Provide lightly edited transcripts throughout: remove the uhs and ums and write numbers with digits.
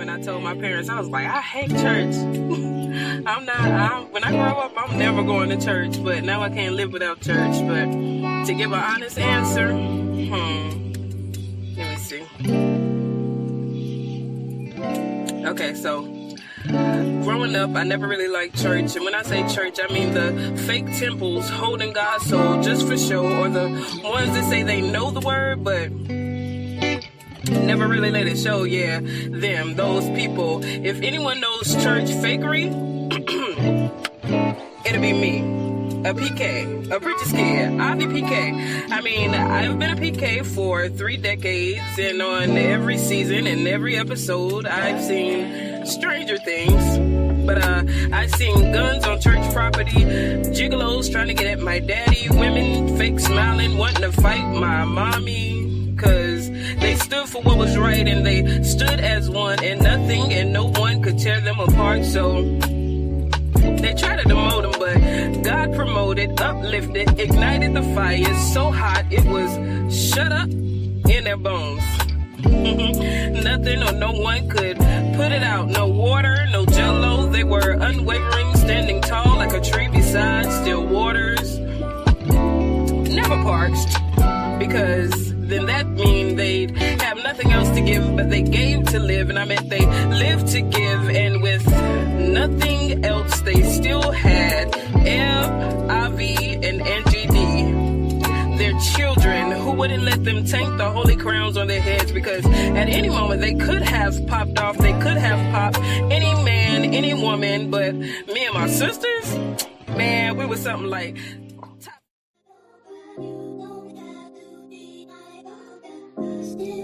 and I told my parents, I was like, I hate church. When I grow up, I'm never going to church, but now I can't live without church. But to give an honest answer, let me see. Okay, so growing up, I never really liked church. And when I say church, I mean the fake temples holding God's soul just for show, or the ones that say they know the word, but never really let it show. Yeah, them, those people. If anyone knows church fakery, it'll be me. A PK, a preacher's kid. I'll be PK. I mean, I've been a PK for 3 decades, and on every season and every episode, I've seen stranger things. But I've seen guns on church property, gigolos trying to get at my daddy, women fake smiling, wanting to fight my mommy, because they stood for what was right, and they stood as one, and nothing and no one could tear them apart. So they tried to demote them, but God promoted, uplifted, ignited the fire so hot it was shut up in their bones. Nothing or no one could put it out. No water, no jello. They were unwavering, standing tall like a tree beside still waters. Never parched, because then that mean they'd have nothing else to give, but they gave to live, and I meant they lived to give, and with nothing else they still had Eb, IV, and NGD, their children, who wouldn't let them tank the holy crowns on their heads, because at any moment they could have popped off, they could have popped any man, any woman, but me and my sisters, man, we were something like...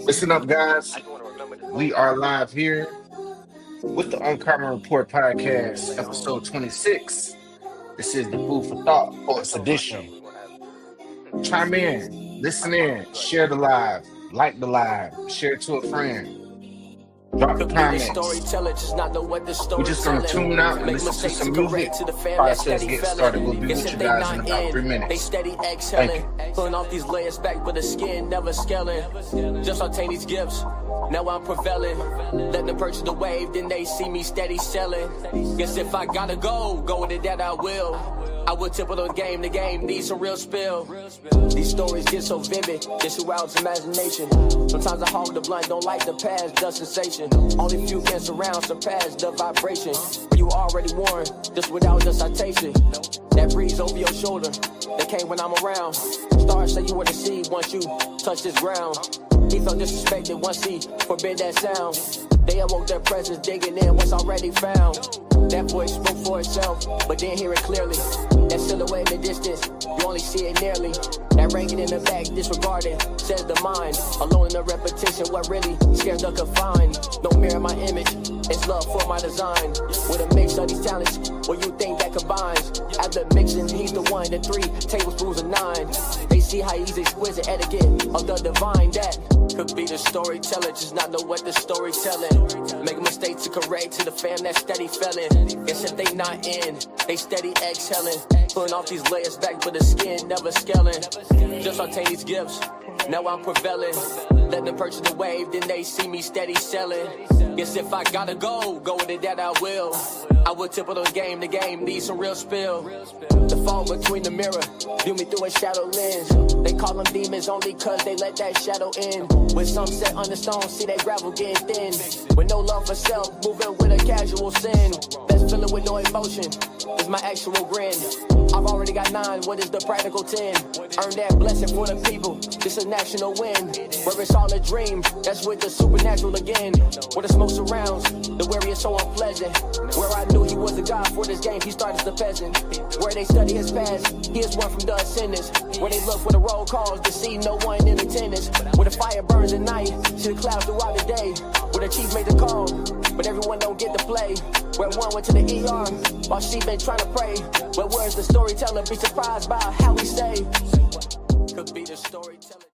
Listen up, guys. We are live here with the Uncommon Report podcast, episode 26. This is the Food for Thought Poets edition. Chime in, listen in, share the live, like the live, share it to a friend. Drop the comments. We're just going to tune out and listen to some music. Process get started. We'll be with you guys in about 3 minutes. Thank you. Pulling off these layers back, but the skin never scaling. Just obtain these gifts. Now I'm prevailing. Let them purchase the wave, then they see me steady selling. Guess if I gotta go with it that I will. I would tip of the game needs some real spill. These stories get so vivid, just throughout imagination. Sometimes I hog the blunt, don't like the past, the sensation. Only few can surround, surpass the vibration. You already warned, just without the citation. That breeze over your shoulder, that came when I'm around. Stars say you were the seed once you touch this ground. He felt disrespected once he forbid that sound. They awoke their presence, digging in what's already found. That voice spoke for itself, but didn't hear it clearly. That silhouette in the distance, you only see it nearly. That ranking in the back, disregarded, says the mind. Alone in the repetition, what really scares the confined. Don't mirror my image, it's love for my design. With a mix of these talents, what you think that combines? After mixing, he's the one, the 3 tablespoons of 9. They see how he's exquisite etiquette of the divine. That could be the storyteller, just not know what the story telling. Make a mistake to correct to the fam that steady felling. Guess if they not in, they steady exhaling. Pulling off these layers back, but the skin never scaling. Just obtain these gifts, now I'm prevailing. Let them purchase the wave, then they see me steady selling. Guess if I gotta go with it that I will. I would tip of the game needs some real spill. The fall between the mirror, view me through a shadow lens. They call them demons only cause they let that shadow in. When some set on the stone, see that gravel getting thin. With no love for self, moving with a casual sin. Best feeling with no emotion, is my actual grin. I've already got 9, what is the practical 10? Earn that blessing for the people, this a national win. Where it's all a dream, that's with the supernatural again. Where the smoke surrounds, the weary is so unpleasant. Where I knew he was a god for this game, he started as a peasant. Where they study his past, he is one from the ascendants. Where they look for the roll calls to see no one in attendance. Where the fire burns at night, see the clouds throughout the day. Where the chief made the call, but everyone don't get to play. Where one went to the ER, while she been trying to pray. But where's the storyteller? Be surprised by how we say. Could be the storyteller.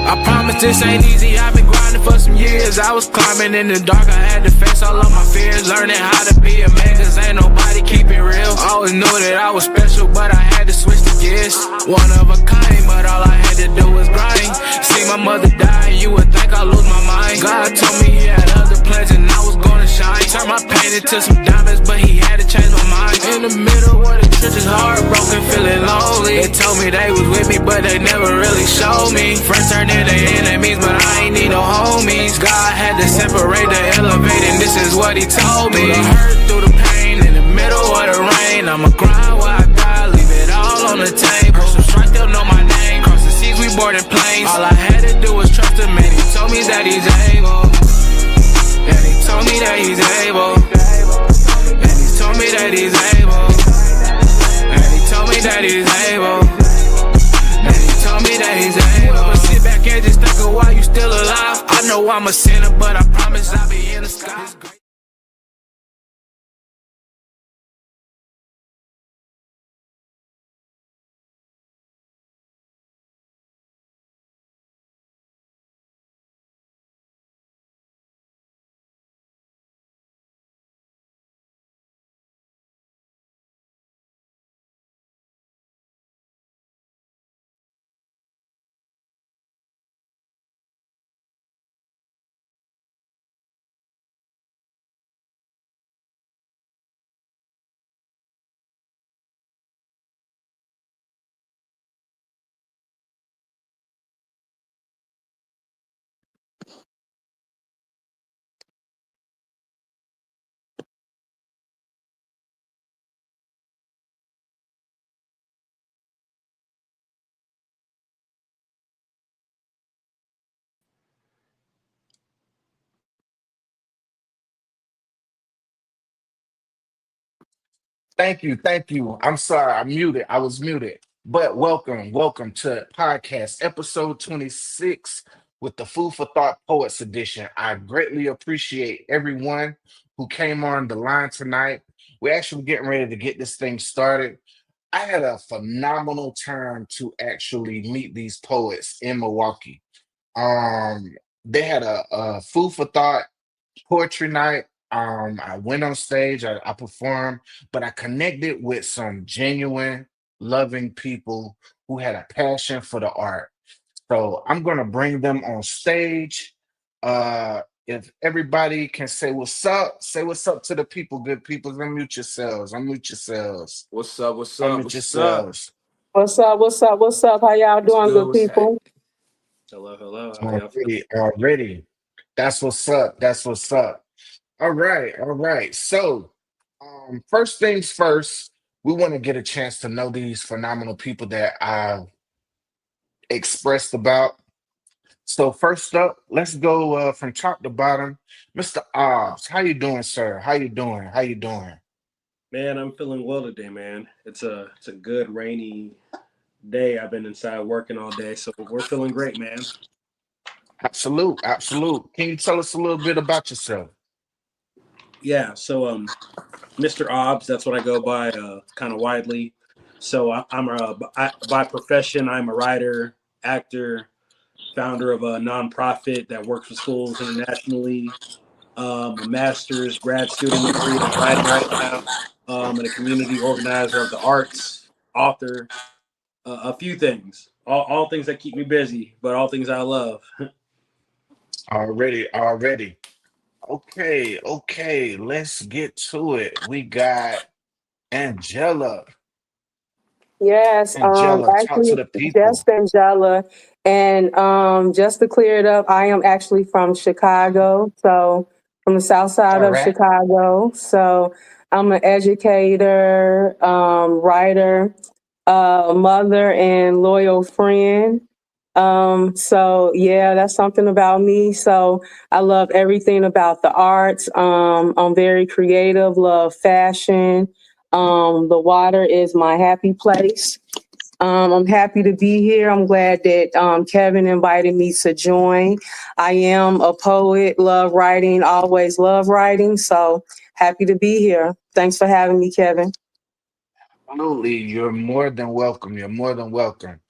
I promise this ain't easy, I've been grinding for some years. I was climbing in the dark, I had to face all of my fears. Learning how to be a man, cause ain't nobody keep it real. Always knew that I was special, but I had to switch the gears. One of a kind, but all I had to do was grind. See my mother die, you would think I lose my mind. God told me he had other plans and I was gonna shine. Turn my pain into some diamonds, but he had to change my mind. In the middle of the trenches, heartbroken, feeling lonely. They told me they was with me, but they never really showed me. Friends turned into enemies, but I ain't need no homies. God had to separate the elevate, and this is what he told me. Through the hurt, through the pain, in the middle of the rain, I'ma grind while I die, leave it all on the table. Some strikes, they'll know my name. Cross the seas, we boarding planes. All I had to do was trust him, and he told me that he's able. And he told me that he's able. And he told me that he's able. And he told me that he's able. And he told me that he's able. Sit back and just think of why you still alive. I know I'm a sinner, but I promise I'll be in the sky. Thank you, thank you. I'm sorry, I'm muted. I was muted. But welcome to podcast episode 26 with the Food for Thought Poets Edition. I greatly appreciate everyone who came on the line tonight. We're actually getting ready to get this thing started. I had a phenomenal time to actually meet these poets in Milwaukee. They had a food for thought poetry night. I went on stage, I performed, but I connected with some genuine, loving people who had a passion for the art. So I'm gonna bring them on stage. If everybody can say what's up to the people, good people. Unmute yourselves. Unmute yourselves. What's up? What's up? Unmute What's up? yourselves. What's up? What's up? What's up? How y'all What's doing, good? good What's people? hello? Hello. How y'all feeling? Already. That's what's up. That's what's up. All right, all right. So, first things first, we want to get a chance to know these phenomenal people that I expressed about. So, first up, let's go from top to bottom. Mr. Obbs, how you doing, sir? How you doing? How you doing? Man, I'm feeling well today, man. It's a good rainy day. I've been inside working all day, so we're feeling great, man. Absolute, absolute. Can you tell us a little bit about yourself? Yeah. So Mr. Aubs, that's what I go by, kind of widely. So by profession, I'm a writer, actor, founder of a nonprofit that works with schools internationally. A master's grad student degree in writing right now, and a community organizer of the arts, author, a few things, all things that keep me busy, but all things I love. Already, already. Okay, okay. Let's get to it. We got Angela. Yes, Angela, talk to actually, the just people. Angella. And just to clear it up, I am actually from Chicago, so from the south side All of right. Chicago. So I'm an educator, writer, mother, and loyal friend. So yeah, that's something about me. So I love everything about the arts. I'm very creative, love fashion. The water is my happy place. I'm happy to be here. I'm glad that Kevin invited me to join. I am a poet, love writing, always love writing. So happy to be here. Thanks for having me, Kevin. Absolutely. You're more than welcome. You're more than welcome.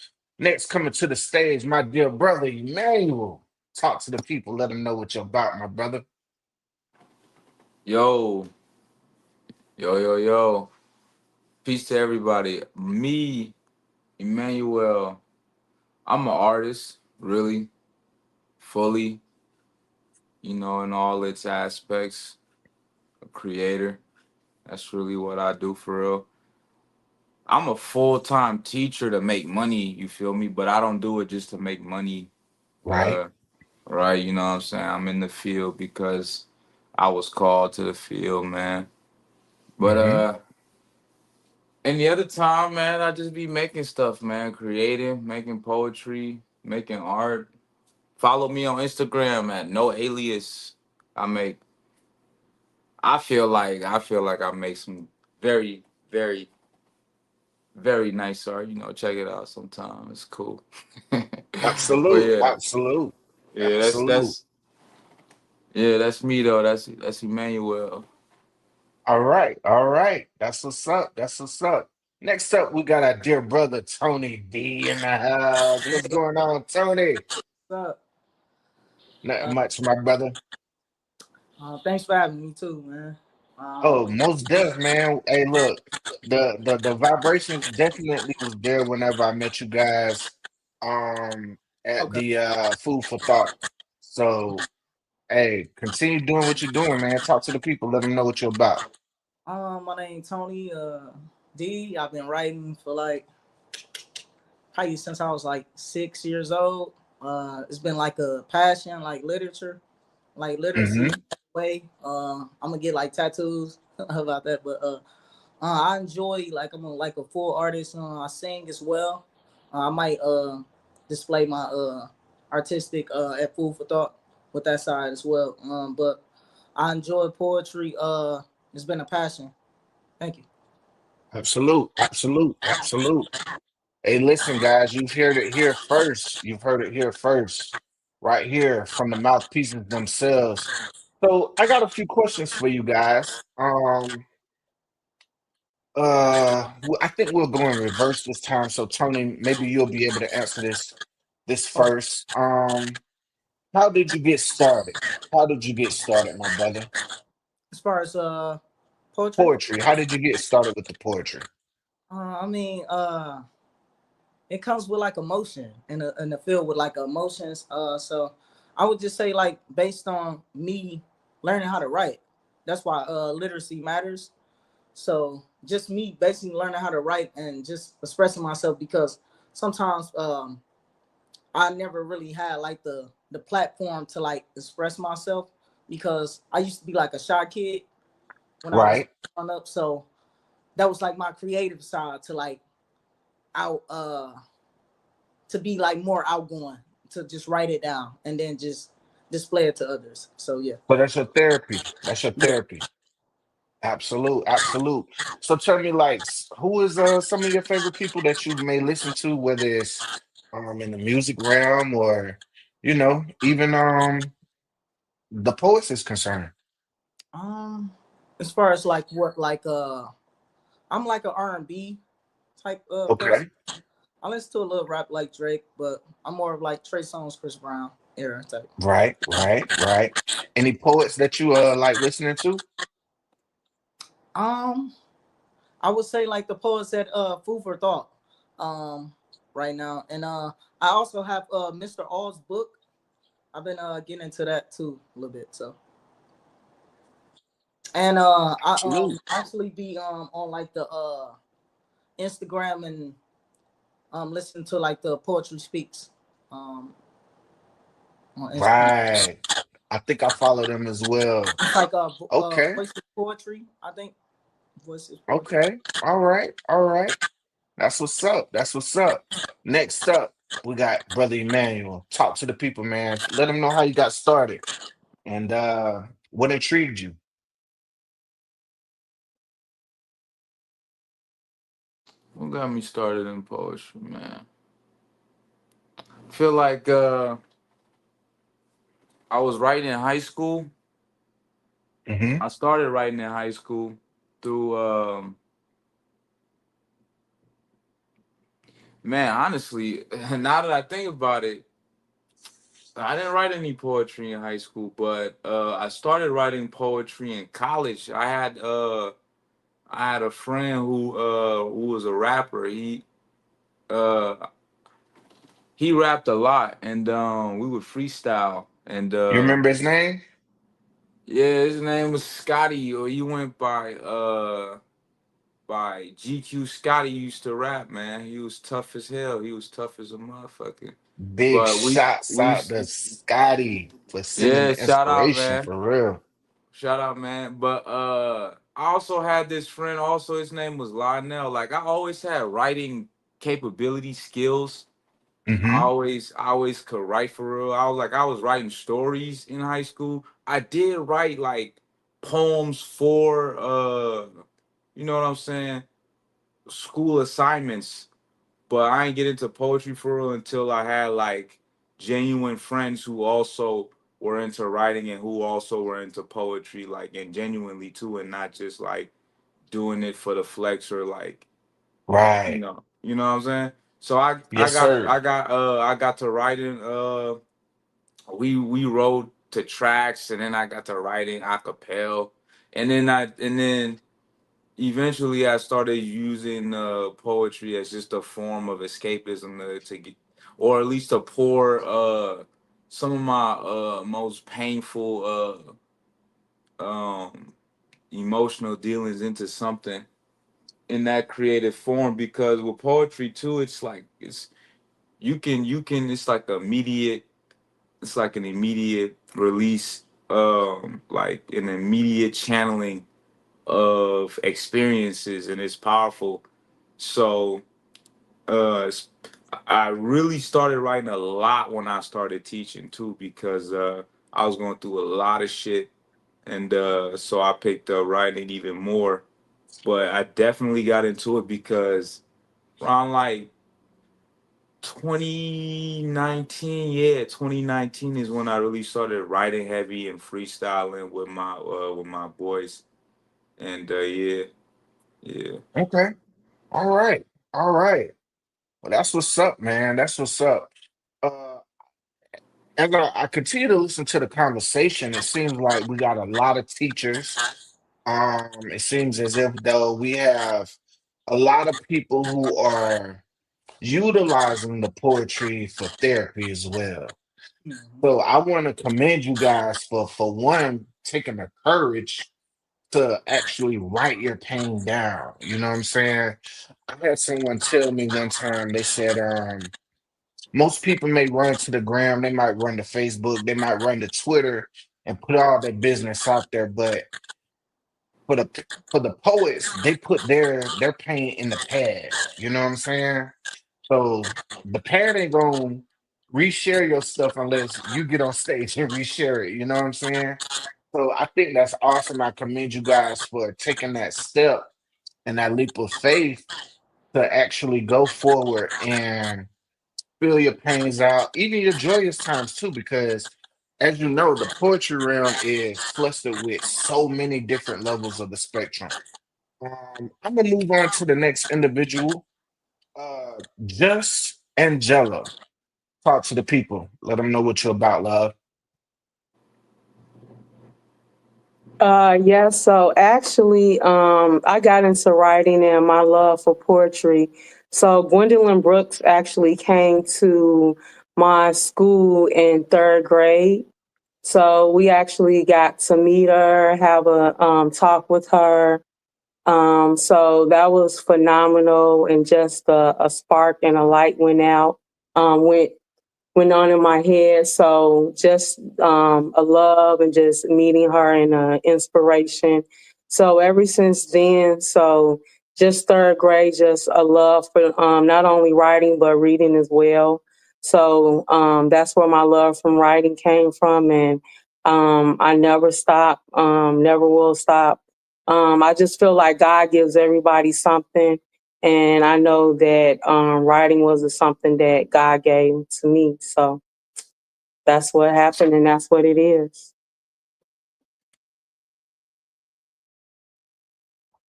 Next, coming to the stage, my dear brother Emmanuel. Talk to the people. Let them know what you're about, my brother. Yo, yo. Peace to everybody. Me, Emmanuel, I'm an artist, really, fully, in all its aspects, a creator. That's really what I do for real. I'm a full-time teacher to make money, you feel me? But I don't do it just to make money. Right. Right, you know what I'm saying? I'm in the field because I was called to the field, man. But Mm-hmm. any other time, man, I just be making stuff, man, creating, making poetry, making art. Follow me on Instagram at no alias. I make. I feel like I make some very, very, very nice art. Check it out sometime. It's cool. But Absolute. yeah, Absolute. yeah, that's Absolute. that's yeah, that's me though. That's Emmanuel. All right. All right. That's what's up. That's what's up. Next up, we got our dear brother Tony D in the house. What's going on, Tony? What's up? Nothing Uh, much, my brother. Thanks for having me too, man. Oh, most deaf, man. Hey, look, the vibrations definitely was there whenever I met you guys at Okay. the Food for Thought. So, hey, continue doing what you're doing, man. Talk to the people, let them know what you're about. My name Tony D. I've been writing for like probably since I was like 6 years old. It's been like a passion, like literature, like literacy Mm-hmm. way. I'm gonna get like tattoos about that, but I enjoy like I'm like a full artist. I sing as well. I might display my artistic at Food for Thought with that side as well. But I enjoy poetry. It's been a passion. Thank you. Absolute, absolute, absolute. Hey, listen, guys, you've heard it here first. You've heard it here first, right here from the mouthpieces themselves. So, I got a few questions for you guys. I think we'll go in reverse this time. So Tony, maybe you'll be able to answer this Okay. first. How did you get started? How did you get started, my brother? As far as poetry, Poetry. How did you get started with the poetry? I mean, it comes with like emotion in the field with like emotions. So I would just say like based on me learning how to write. That's why literacy matters. So just me basically learning how to write and just expressing myself because sometimes I never really had like the platform to like express myself because I used to be like a shy kid when I was Right. growing up. So that was like my creative side to like out to be like more outgoing, to just write it down and then just display it to others. So yeah. So that's your therapy. That's your Yeah. therapy. Absolute, absolute. So tell me, like, who is some of your favorite people that you may listen to, whether it's in the music realm or even the poets is concerned. Um as far as like what like I'm like an R&B type person. Okay. I listen to a little rap like Drake, but I'm more of like Trey Songz, Chris Brown era type. Right, right, right. Any poets that you like listening to? Um, I would say like the poets at Food for Thought, um, right now, and I also have Mr. All's book. I've been getting into that too a little bit. So, and I Absolute. actually be on like the Instagram and listen to like the Poetry Speaks um on Instagram. Right. I think I follow them as well. It's like Okay. Voices Poetry, I think. Voices Poetry. Okay. All right. All right. That's what's up. That's what's up. Next up, we got Brother Emmanuel. Talk to the people, man. Let them know how you got started and what intrigued you. What got me started in poetry, man? Feel like I was writing in high school. Hmm. I started writing in high school through Man, honestly, now that I think about it, I didn't write any poetry in high school, but I started writing poetry in college. I had a friend who was a rapper. Uh he rapped a lot, and we would freestyle. And You remember his name? yeah, his name was Scotty, or he went by GQ. Scotty used to rap, man. He was tough as hell. He was tough as a motherfucker. Big But shots we out used to Scotty for sending yeah, the shout out, inspiration man. for real. Shout out, man. But I also had this friend. Also, his name was Lionel. Like I always had writing capability skills. Hmm. I always could write for real. I was writing stories in high school. I did write like poems for you know what I'm saying, school assignments, but I ain't get into poetry for real until I had like genuine friends who also were into writing and who also were into poetry, like, and genuinely too, and not just like doing it for the flex or like, Right. you know what I'm saying. So Yes, sir. I got to writing. We wrote to tracks, and then I got to writing a cappella, and then eventually I started using poetry as just a form of escapism to get, or at least to pour some of my most painful emotional dealings into something in that creative form. Because with poetry too, it's like you can it's like immediate, it's like an immediate release, like an immediate channeling of experiences, and it's powerful. So it's- I really started writing a lot when I started teaching too, because I was going through a lot of shit, and so I picked up writing even more. But I definitely got into it because around like 2019, yeah, 2019 is when I really started writing heavy and freestyling with my boys, and yeah, yeah. Okay. All right. All right. Well, that's what's up, man. That's what's up. Uh, as I continue to listen to the conversation, it seems like we got a lot of teachers. It seems as if though we have a lot of people who are utilizing the poetry for therapy as well. Mhm. So I want to commend you guys for one taking the courage to actually write your pain down. You know what I'm saying? I had someone tell me one time, they said, most people may run to the gram, they might run to Facebook, they might run to Twitter and put all their business out there, but for the poets, they put their pain in the pad. You know what I'm saying? So the pad ain't gonna reshare your stuff unless you get on stage and reshare it. You know what I'm saying? So I think that's awesome. I commend you guys for taking that step and that leap of faith to actually go forward and feel your pains out, even your joyous times too, because as you know, the poetry realm is flustered with so many different levels of the spectrum. I'm gonna move on to the next individual. Just Angella. Talk to the people. Let them know what you're about, love. Yeah, so actually, I got into writing and my love for poetry. So Gwendolyn Brooks actually came to my school in third grade. So we actually got to meet her, have a talk with her. So that was phenomenal, and just a spark and a light went out, went on in my head. So just a love and just meeting her and inspiration. So ever since then, so just third grade, just a love for not only writing but reading as well. So that's where my love from writing came from, and I never stop, never will stop. I just feel like God gives everybody something, and I know that writing was something that God gave to me. So that's what happened, and that's what it is.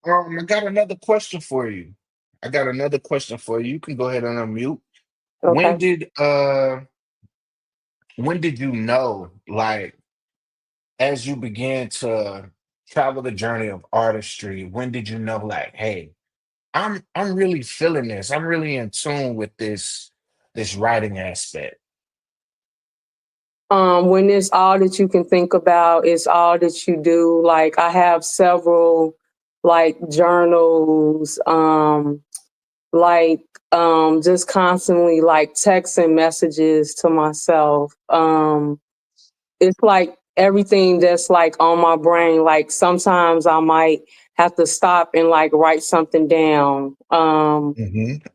I got another question for you. I got another question for you. You can go ahead and unmute. When Okay. did uh when did you know, like, as you began to travel the journey of artistry, when did you know, like, hey, I'm really feeling this. I'm really in tune with this writing aspect. When it's all that you can think about, it's all that you do. Like I have several like journals, like just constantly like texting messages to myself. It's like everything that's like on my brain. Like sometimes I might have to stop and like write something down. Hmm.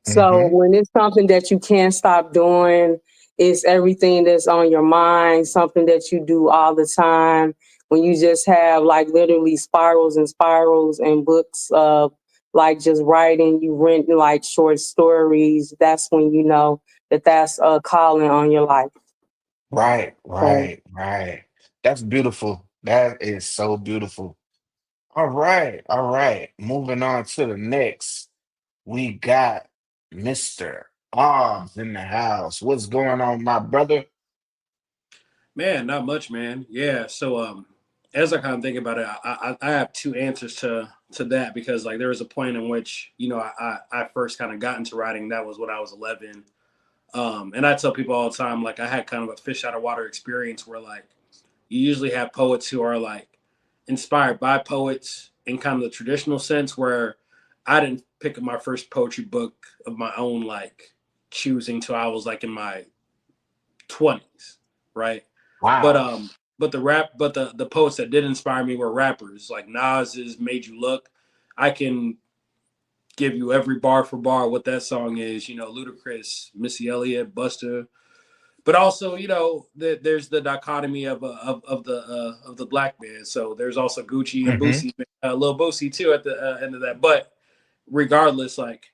So Hmm. when it's something that you can't stop doing, it's everything that's on your mind, something that you do all the time. When you just have like literally spirals and spirals and books of like just writing, you rent like short stories. That's when you know that that's a calling on your life. Right, So, right, right. That's beautiful. That is so beautiful. All right, all right. Moving on to the next. We got Mr. Oz in the house. What's going on, my brother? Man, not much, man. Yeah. So as I kind of think about it, I have two answers to that because like there was a point in which I first kind of got into writing. That was when I was 11. And I tell people all the time like I had kind of a fish out of water experience where like you usually have poets who are like inspired by poets in kind of the traditional sense where I didn't pick up my first poetry book of my own like choosing till I was like in my 20s, right? But Wow. um, but the poets that did inspire me were rappers like Nas's "Made You Look." I can give you every bar for bar what that song is. Ludacris, Missy Elliott, Busta. But also, there's the dichotomy of the black man. So there's also Gucci and Hmm. Boosie, Lil Boosie too at the end of that. But regardless, like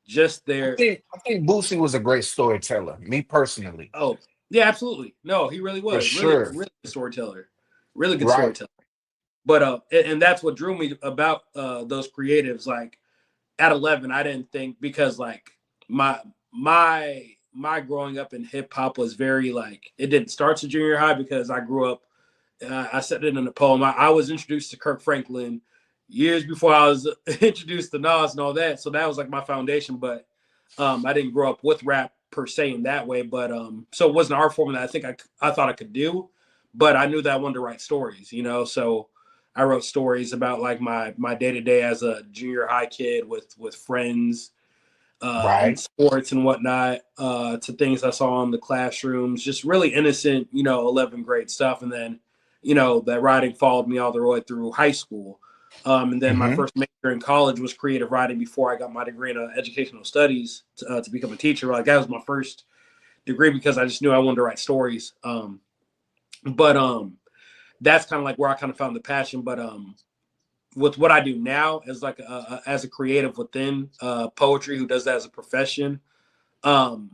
just their I think Boosie was a great storyteller, me personally. oh yeah, absolutely. No, he really For was really sure. really good storyteller, really good Right. storyteller. But and that's what drew me about those creatives. Like at 11, I didn't think because like my my growing up in hip hop was very like it didn't start to junior high because I grew up. I said it in a poem. I was introduced to Kirk Franklin years before I was introduced to Nas and all that. So that was like my foundation. But I didn't grow up with rap per se in that way. But so it wasn't an art form that I think I thought I could do. But I knew that I wanted to write stories, So I wrote stories about like my day to day as a junior high kid with friends and Right. sports and whatnot, to things I saw in the classrooms, just really innocent, 11th grade stuff. And then, that writing followed me all the way through high school. And then my Hmm. first major in college was creative writing before I got my degree in educational studies to become a teacher. Like that was my first degree because I just knew I wanted to write stories. But that's kind of like where I kind of found the passion. But with what I do now as like as a creative within poetry who does that as a profession, um,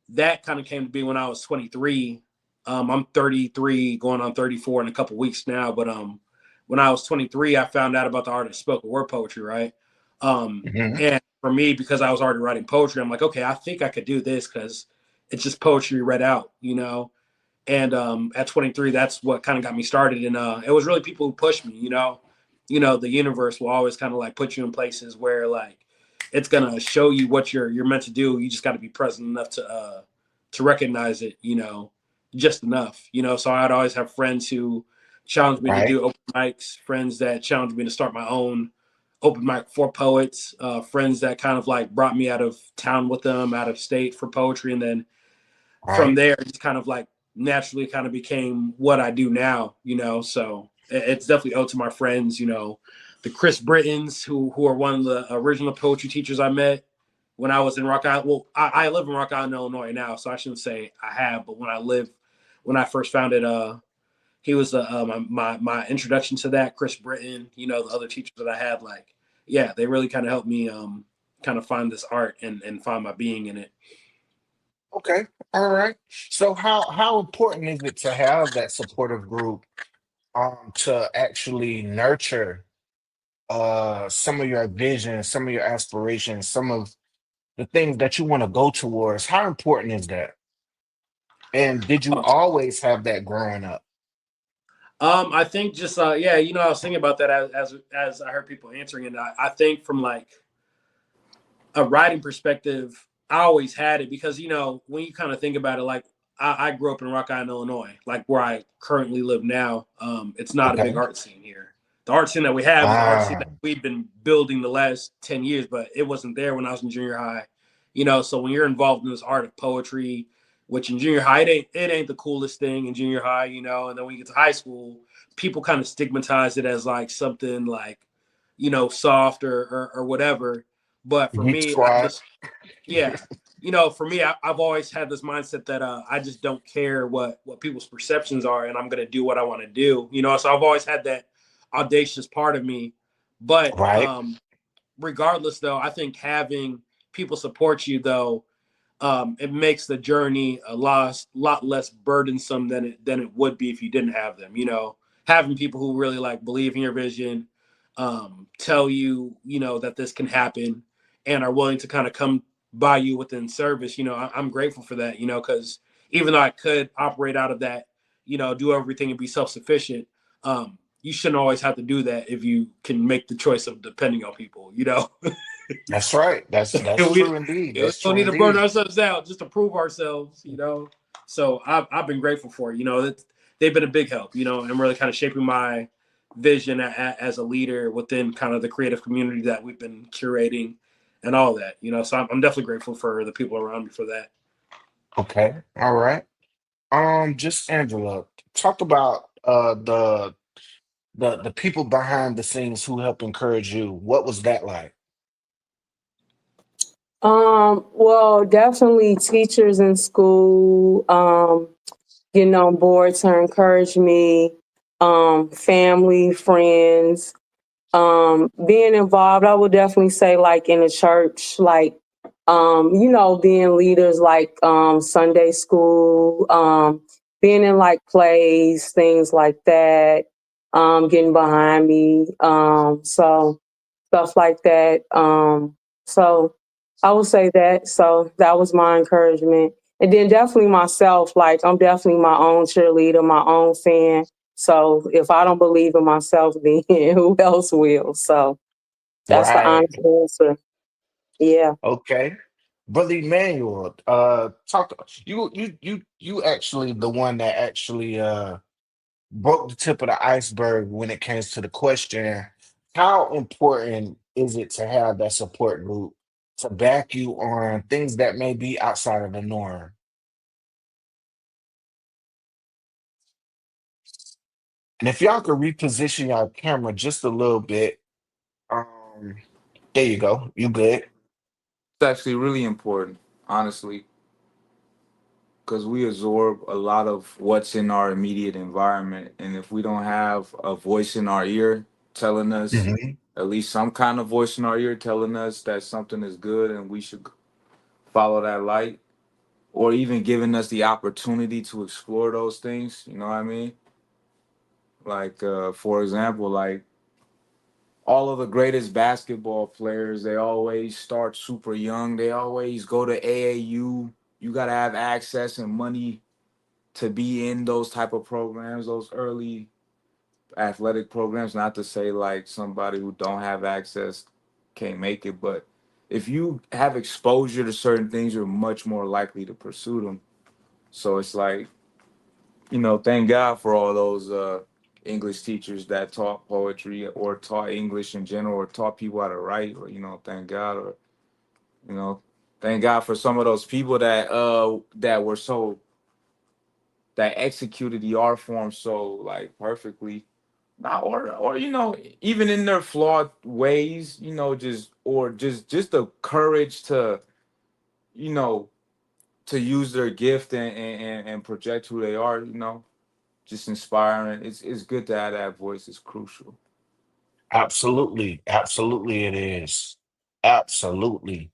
that kind of came to be when I was 23. I'm 33, going on 34 in a couple weeks now. But when I was 23, I found out about the art of spoken word poetry, right? Hmm. And for me, because I was already writing poetry, I'm like, okay, I think I could do this because it's just poetry read out. And at 23, that's what kind of got me started. And it was really people who pushed me. The universe will always kind of like put you in places where like it's gonna show you what you're meant to do. You just got to be present enough to recognize it. Just enough. So I'd always have friends who challenged me to Right. do open mics, friends that challenged me to start my own open mic for poets, friends that kind of like brought me out of town with them, out of state for poetry, and then from Right. there it's kind of like naturally kind of became what I do now. So it's definitely owed to my friends, the Chris Brittons who are one of the original poetry teachers I met when I was in Rock Island. Well, I live in Rock Island, Illinois now, so I shouldn't say I have, but when I first found it, he was my introduction to that. Chris Britton, the other teachers that I had, like, yeah, they really kind of helped me kind of find this art and find my being in it. Okay. All right. So how important is it to have that supportive group to actually nurture some of your vision, some of your aspirations, some of the things that you want to go towards? How important is that? And did you always have that growing up? I think just yeah, I was thinking about that as I heard people answering it. I think from like a writing perspective, I always had it because when you kind of think about it, like I grew up in Rock Island, Illinois, like where I currently live now. It's not a big Okay. art scene here. The art scene that we have is the art scene Ah, that we've been building the last 10 years, but it wasn't there when I was in junior high. So when you're involved in this art of poetry, which in junior high it ain't the coolest thing in junior high, and then when you get to high school, people kind of stigmatize it as like something like soft or whatever. But for Geek me, I Squad. just yeah, for me, I've always had this mindset that I just don't care what people's perceptions are, and I'm gonna do what I want to do. So I've always had that audacious part of me. But Right. regardless, though, I think having people support you, though, it makes the journey a lot less burdensome than it would be if you didn't have them. Having people who really like believe in your vision, tell you that this can happen, and are willing to kind of come by you within service. I'm grateful for that. Because even though I could operate out of that, do everything and be self sufficient. You shouldn't always have to do that if you can make the choice of depending on people. That's right. That's we, true indeed. we That's don't true need to burn indeed. ourselves out just to prove ourselves. So I've been grateful for it. They've been a big help, and really kind of shaping my vision as a leader within kind of the creative community that we've been curating and all that. So I'm definitely grateful for the people around me for that. Okay. All right. Just Angela, talk about the people behind the scenes who help encourage you. What was that like? Well, definitely teachers in school, boards to encourage me, family, friends, being involved. I would definitely say like in a church, like, being leaders like Sunday school, being in like plays, things like that, getting behind me. So stuff like that. So I would say that. So that was my encouragement. And then definitely myself, like I'm definitely my own cheerleader, my own fan. So if I don't believe in myself, then who else will? So that's the Right. honest answer. Yeah. Okay. Brother Emmanuel, talk you actually the one that actually broke the tip of the iceberg when it comes to the question, how important is it to have that support group to back you on things that may be outside of the norm? And if y'all could reposition your camera just a little bit, um, there you go. You good. It's actually really important, honestly, because we absorb a lot of what's in our immediate environment. And if we don't have a voice in our ear telling us, Hmm. at least some kind of voice in our ear telling us that something is good and we should follow that light, or even giving us the opportunity to explore those things, you know what I mean? Like, for example, like all of the greatest basketball players, they always start super young. They always go to AAU. You got to have access and money to be in those type of programs, those early athletic programs. Not to say like somebody who don't have access can't make it, but if you have exposure to certain things, you're much more likely to pursue them. So it's like, thank God for all those English teachers that taught poetry or taught English in general or taught people how to write, or thank God, or you know thank God for some of those people that were so that executed the art form so like perfectly. Not or even in their flawed ways, just the courage to you know to use their gift and project who they are, just inspiring. It's good to have that voice. It's crucial. Absolutely. Absolutely it is. Absolutely.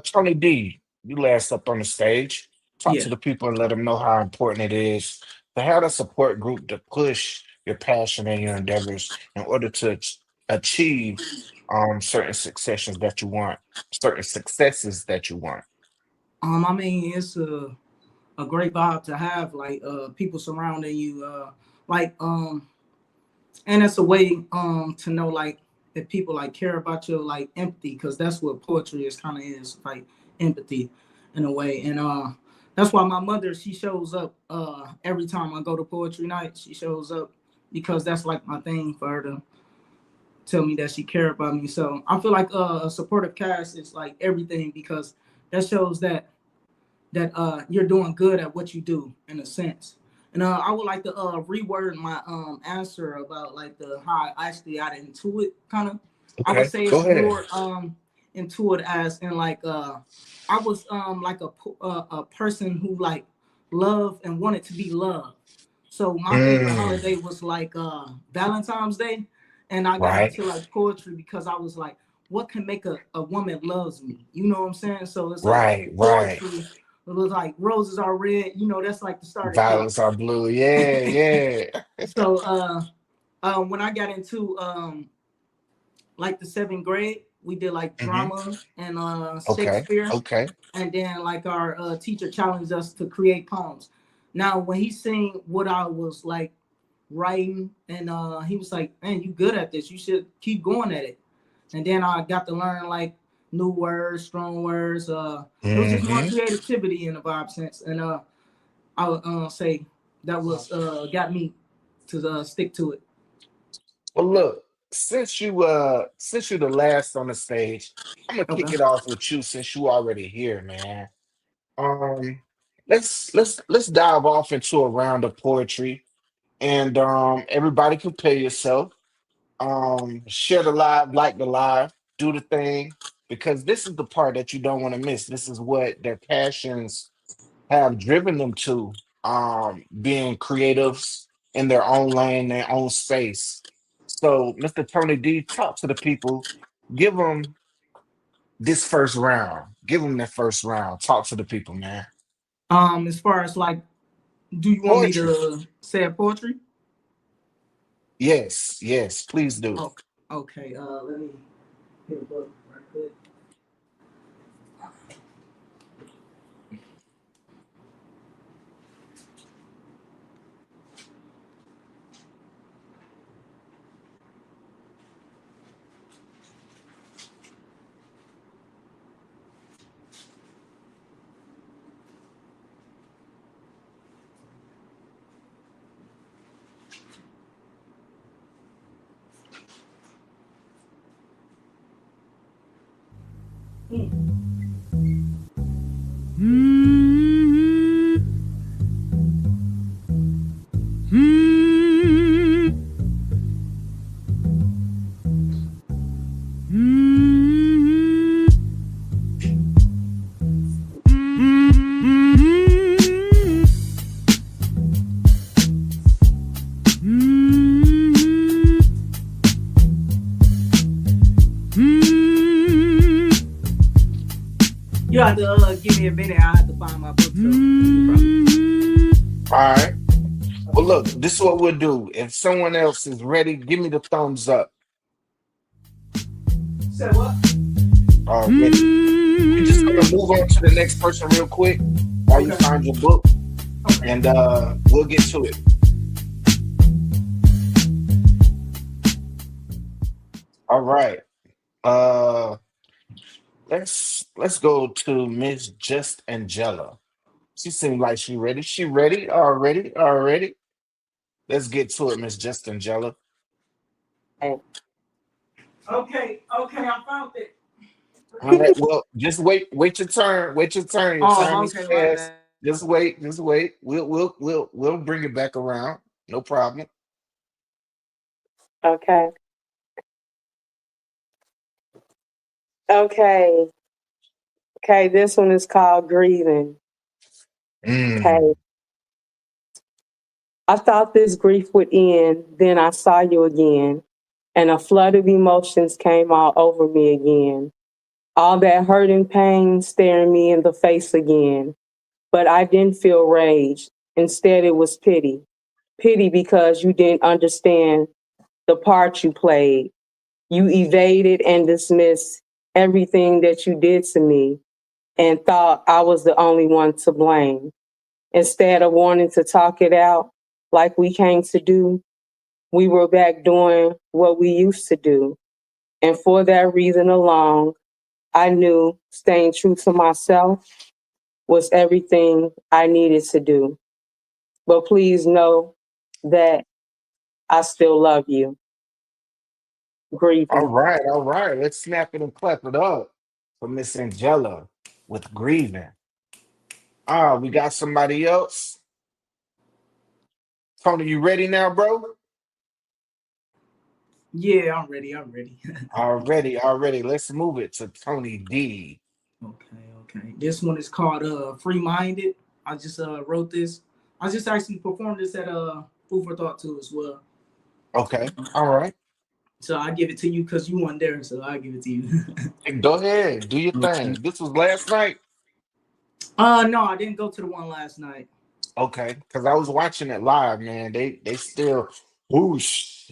Tony D, you last up on the stage. Talk to Yeah. the people and let them know how important it is to have a support group to push your passion and your endeavors in order to achieve certain successions that you want, certain successes that you want? I mean, it's a great vibe to have, like people surrounding you, like and it's a way to know like if people like care about your like empathy, because that's what poetry is kind of is, like empathy in a way. And that's why my mother, she shows up every time I go to poetry night. She shows up because that's like my thing for her to tell me that she cared about me. So I feel like a supportive cast is like everything, because that shows that you're doing good at what you do in a sense. And I would like to reword my answer about like the how I actually got into it kind of. I would Okay, say go it's ahead. more into it as in like I was like a person who like loved and wanted to be loved. So my favorite Mm, holiday was like Valentine's Day, and I got right, into like poetry because I was like, what can make a woman loves me? You know what I'm saying? So it's like right, right. poetry. It was like roses are red. You know, that's like the starter kit. Violets are blue. Yeah, yeah. So when I got into like the seventh grade, we did like Hmm. drama and Okay, Shakespeare, okay. and then like our teacher challenged us to create poems. Now when he seen what I was like writing, and he was like, "Man, you good at this. You should keep going at it." And then I got to learn like new words, strong words. It was just more Hmm. creativity in the vibe sense, and I would say that was got me to stick to it. Well, look, since you're the last on the stage, I'm gonna kick Okay. it off with you since you already here, man. Um, let's dive off into a round of poetry, and everybody compare yourself. Share the live, like the live, do the thing, because this is the part that you don't want to miss. This is what their passions have driven them to, being creatives in their own lane, their own space. So, Mr. Tony D, talk to the people. Give them this first round. Give them that first round. Talk to the people, man. As far as like, do you want me Poetry. to say a poetry? Yes, yes, please do. Oh, okay. Let me hit a book right quick. You have to give me a minute. I have to find my book. So All right. Well, look, this is what we'll do. If someone else is ready, give me the thumbs up say what? already. We're just gonna move on to the next person real quick while you Okay. find your book, Okay. and we'll get to it. All right. Uh, let's go to Miss Just Angella. She seemed like she ready. She ready already? Already. Let's get to it, Miss Just Angella. Okay. Okay. Okay. I found it. All right. Well, just wait. Wait your turn. Wait your turn. Your time Oh, is okay. My fast. bad. Just wait. Just wait. We'll bring it back around. No problem. Okay. Okay. Okay. This one is called Grieving. Mm. Okay. I thought this grief would end, then I saw you again, and a flood of emotions came all over me again. All that hurt and pain staring me in the face again. But I didn't feel rage. Instead, it was pity. Pity because you didn't understand the part you played. You evaded and dismissed everything that you did to me and thought I was the only one to blame. Instead of wanting to talk it out like we came to do, we were back doing what we used to do. And for that reason alone, I knew staying true to myself was everything I needed to do. But please know that I still love you. All Grieving. right, all right. Let's snap it and clap it up for Miss Angella with grieving. We got somebody else. Tony, you ready now, bro? Yeah, I'm ready. I'm ready. Already, already. Let's move it to Tony D. Okay. This one is called Free Minded. I just wrote this. I just actually performed this at Food for Thought too as well. Okay, all right. So I give it to you because you weren't there, so I give it to you. Hey, go ahead, do your Okay. thing. This was last night. No, I didn't go to the one last night. Okay, because I was watching it live, man. They still whoosh.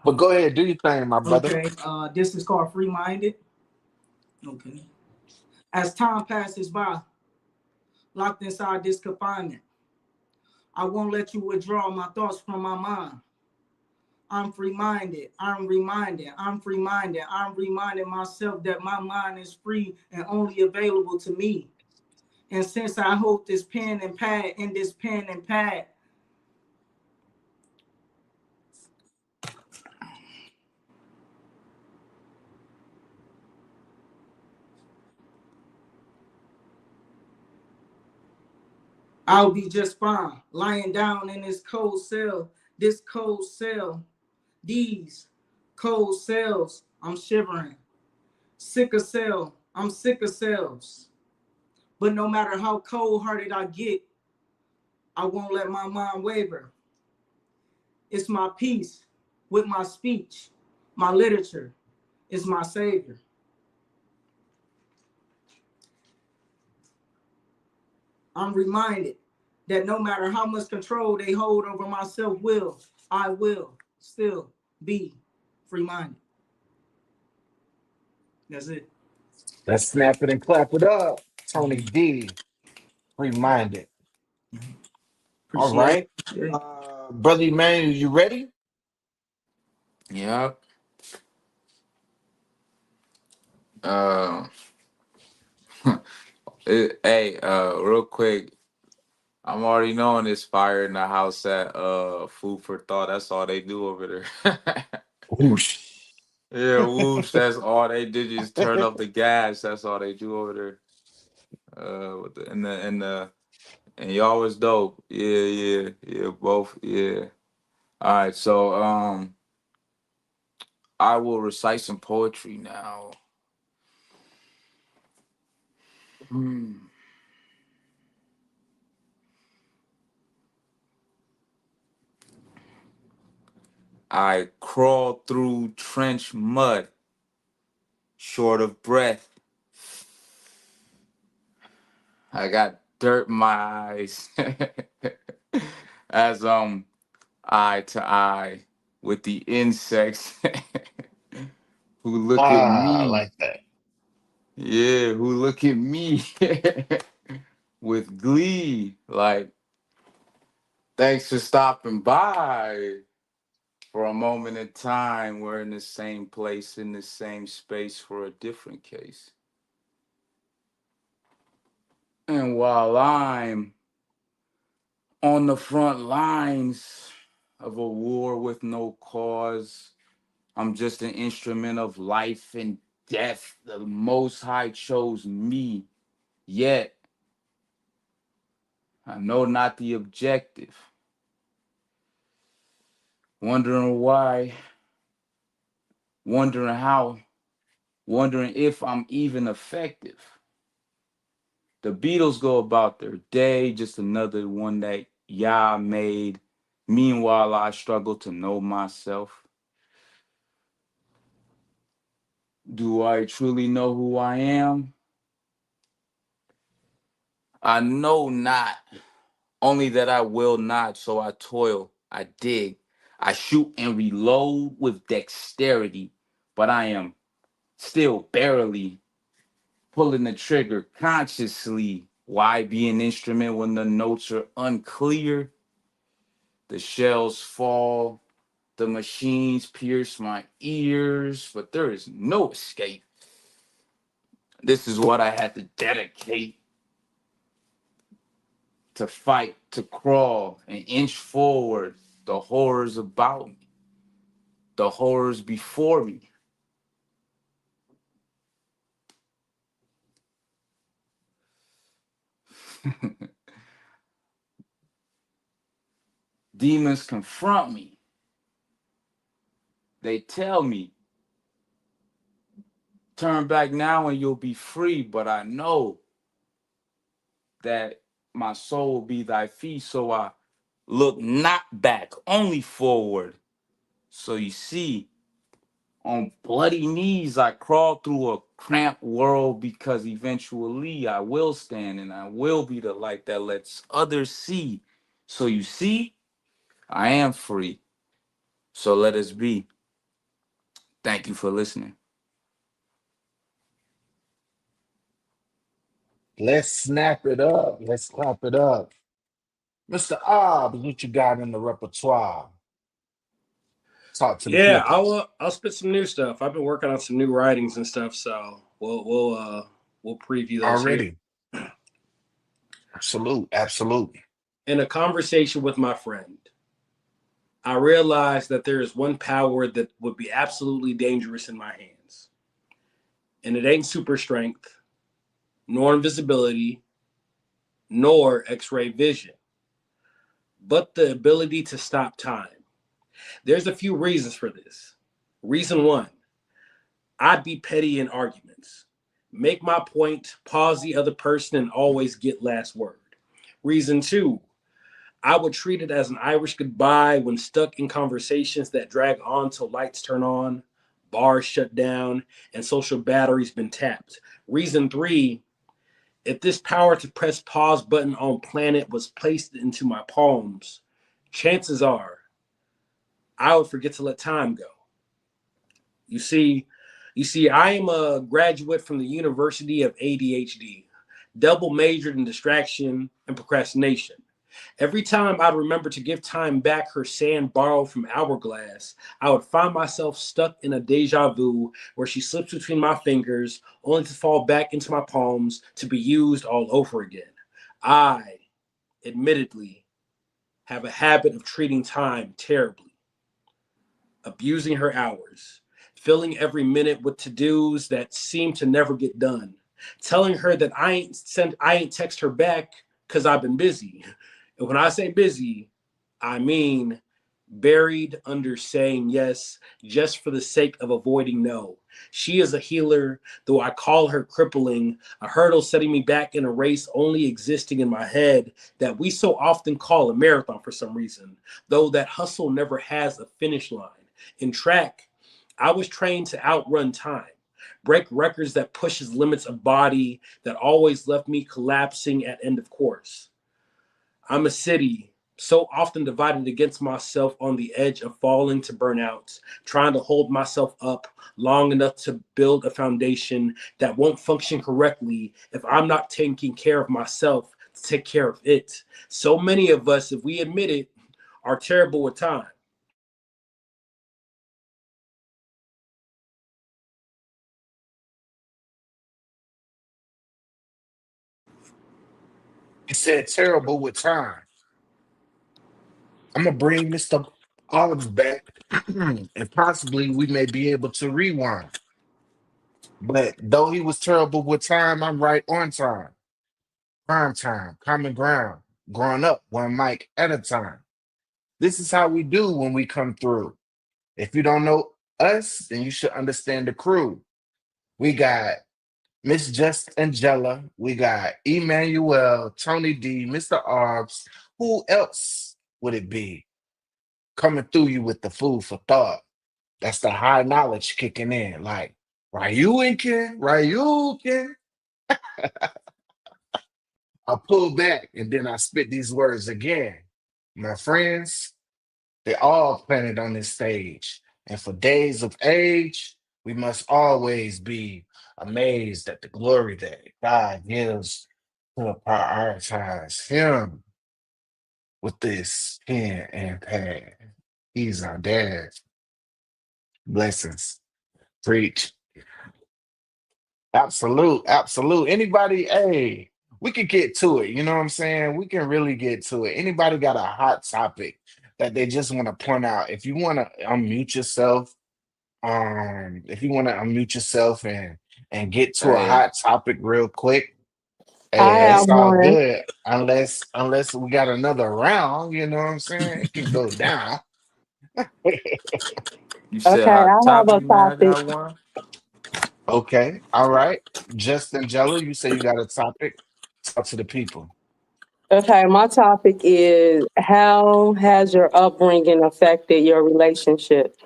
But go ahead, do your thing, my brother. Okay. This is called Free Minded. Okay. As time passes by, locked inside this confinement, I won't let you withdraw my thoughts from my mind. I'm free-minded. I'm reminded. I'm free-minded. I'm reminding myself that my mind is free and only available to me. And since I hold this pen and pad in this pen and pad, I'll be just fine. Lying down in this cold cell, these cold cells, I'm shivering. Sick of cell, I'm sick of cells. But no matter how cold-hearted I get, I won't let my mind waver. It's my peace with my speech. My literature is my savior. I'm reminded that no matter how much control they hold over my self-will, I will still be free-minded. That's it. Let's snap it and clap it up. Tony D. Reminded. All Appreciate right. it. Brother Emmanuel, you ready? Yep. Uh, hey, real quick, I'm already knowing it's fire in the house at Food for Thought. That's all they do over there. Whoosh. Yeah, whoosh. That's all they did is turn up the gas. That's all they do over there. With the and y'all was dope. Yeah. Both. Yeah. All right. So I will recite some poetry now. Hmm. I crawled through trench mud, short of breath. I got dirt in my eyes as eye to eye with the insects who look at I me. like that. Yeah, who look at me with glee. Like, thanks for stopping by for a moment in time. We're in the same place, in the same space for a different case. And while I'm on the front lines of a war with no cause, I'm just an instrument of life and death. The Most High chose me, yet I know not the objective. Wondering why, wondering how, wondering if I'm even effective. The Beatles go about their day, just another one that Yah made. Meanwhile, I struggle to know myself. Do I truly know who I am? I know not, only that I will not, so I toil, I dig. I shoot and reload with dexterity, but I am still barely pulling the trigger consciously. Why be an instrument when the notes are unclear? The shells fall, the machines pierce my ears, but there is no escape. This is what I had to dedicate to fight, to crawl, and inch forward. The horrors about me, the horrors before me. Demons confront me. They tell me, turn back now and you'll be free. But I know that my soul will be thy feast. So I look not back, only forward. So you see, on bloody knees, I crawl through a cramped world because eventually I will stand and I will be the light that lets others see. So you see, I am free. So let us be. Thank you for listening. Let's snap it up. Let's clap it up. Mr. Obbs, what you got in the repertoire? Talk to the Yeah, people. I'll spit some new stuff. I've been working on some new writings and stuff, so we'll preview those here. Already. Absolute. Absolute. In a conversation with my friend, I realized that there is one power that would be absolutely dangerous in my hands. And it ain't super strength, nor invisibility, nor X-ray vision, but the ability to stop time. There's a few reasons for this. Reason one, I'd be petty in arguments. Make my point, pause the other person, and always get last word. Reason two, I would treat it as an Irish goodbye when stuck in conversations that drag on till lights turn on, bars shut down, and social batteries been tapped. Reason three, if this power to press pause button on planet was placed into my palms, chances are I would forget to let time go. You see, I am a graduate from the University of ADHD, double majored in distraction and procrastination. Every time I'd remember to give time back her sand borrowed from Hourglass, I would find myself stuck in a deja vu where she slips between my fingers, only to fall back into my palms to be used all over again. I, admittedly, have a habit of treating time terribly, abusing her hours, filling every minute with to-dos that seem to never get done, telling her that I ain't text her back because I've been busy. And when I say busy, I mean buried under saying yes just for the sake of avoiding no. She is a healer, though I call her crippling, a hurdle setting me back in a race only existing in my head that we so often call a marathon for some reason, though that hustle never has a finish line. In track, I was trained to outrun time, break records that pushes limits of body that always left me collapsing at end of course. I'm a city so often divided against myself on the edge of falling to burnout, trying to hold myself up long enough to build a foundation that won't function correctly if I'm not taking care of myself to take care of it. So many of us, if we admit it, are terrible with time. He said terrible with time. I'm gonna bring Mr. Olives back, and possibly we may be able to rewind. But though he was terrible with time, I'm right on time. Prime time, common ground, growing up one mic at a time. This is how we do when we come through. If you don't know us, then you should understand the crew. We got Miss Just Angella, we got Emmanuel, Tony D, Mr. Aubs. Who else would it be coming through you with the food for thought? That's the high knowledge kicking in. Like, Ryukin, Ryukin. I pull back and then I spit these words again. My friends, They all planted on this stage. And for days of age, we must always be amazed at the glory that God gives to prioritize Him with this pen and pad. He's our dad. Blessings. Preach. Absolute, absolute. Anybody, hey, we could get to it. You know what I'm saying? We can really get to it. Anybody got a hot topic that they just want to point out? If you want to unmute yourself, if you want to unmute yourself and get to a Hey, hot topic real quick, I hey, have it's all one. good. Unless we got another round, you know what I'm saying? It can go down. you said Okay, I hot have a topic, man. I topic. got one. Okay, all right. Justin Jello, you say you got a topic. Talk to the people. Okay, my topic is how has your upbringing affected your relationship?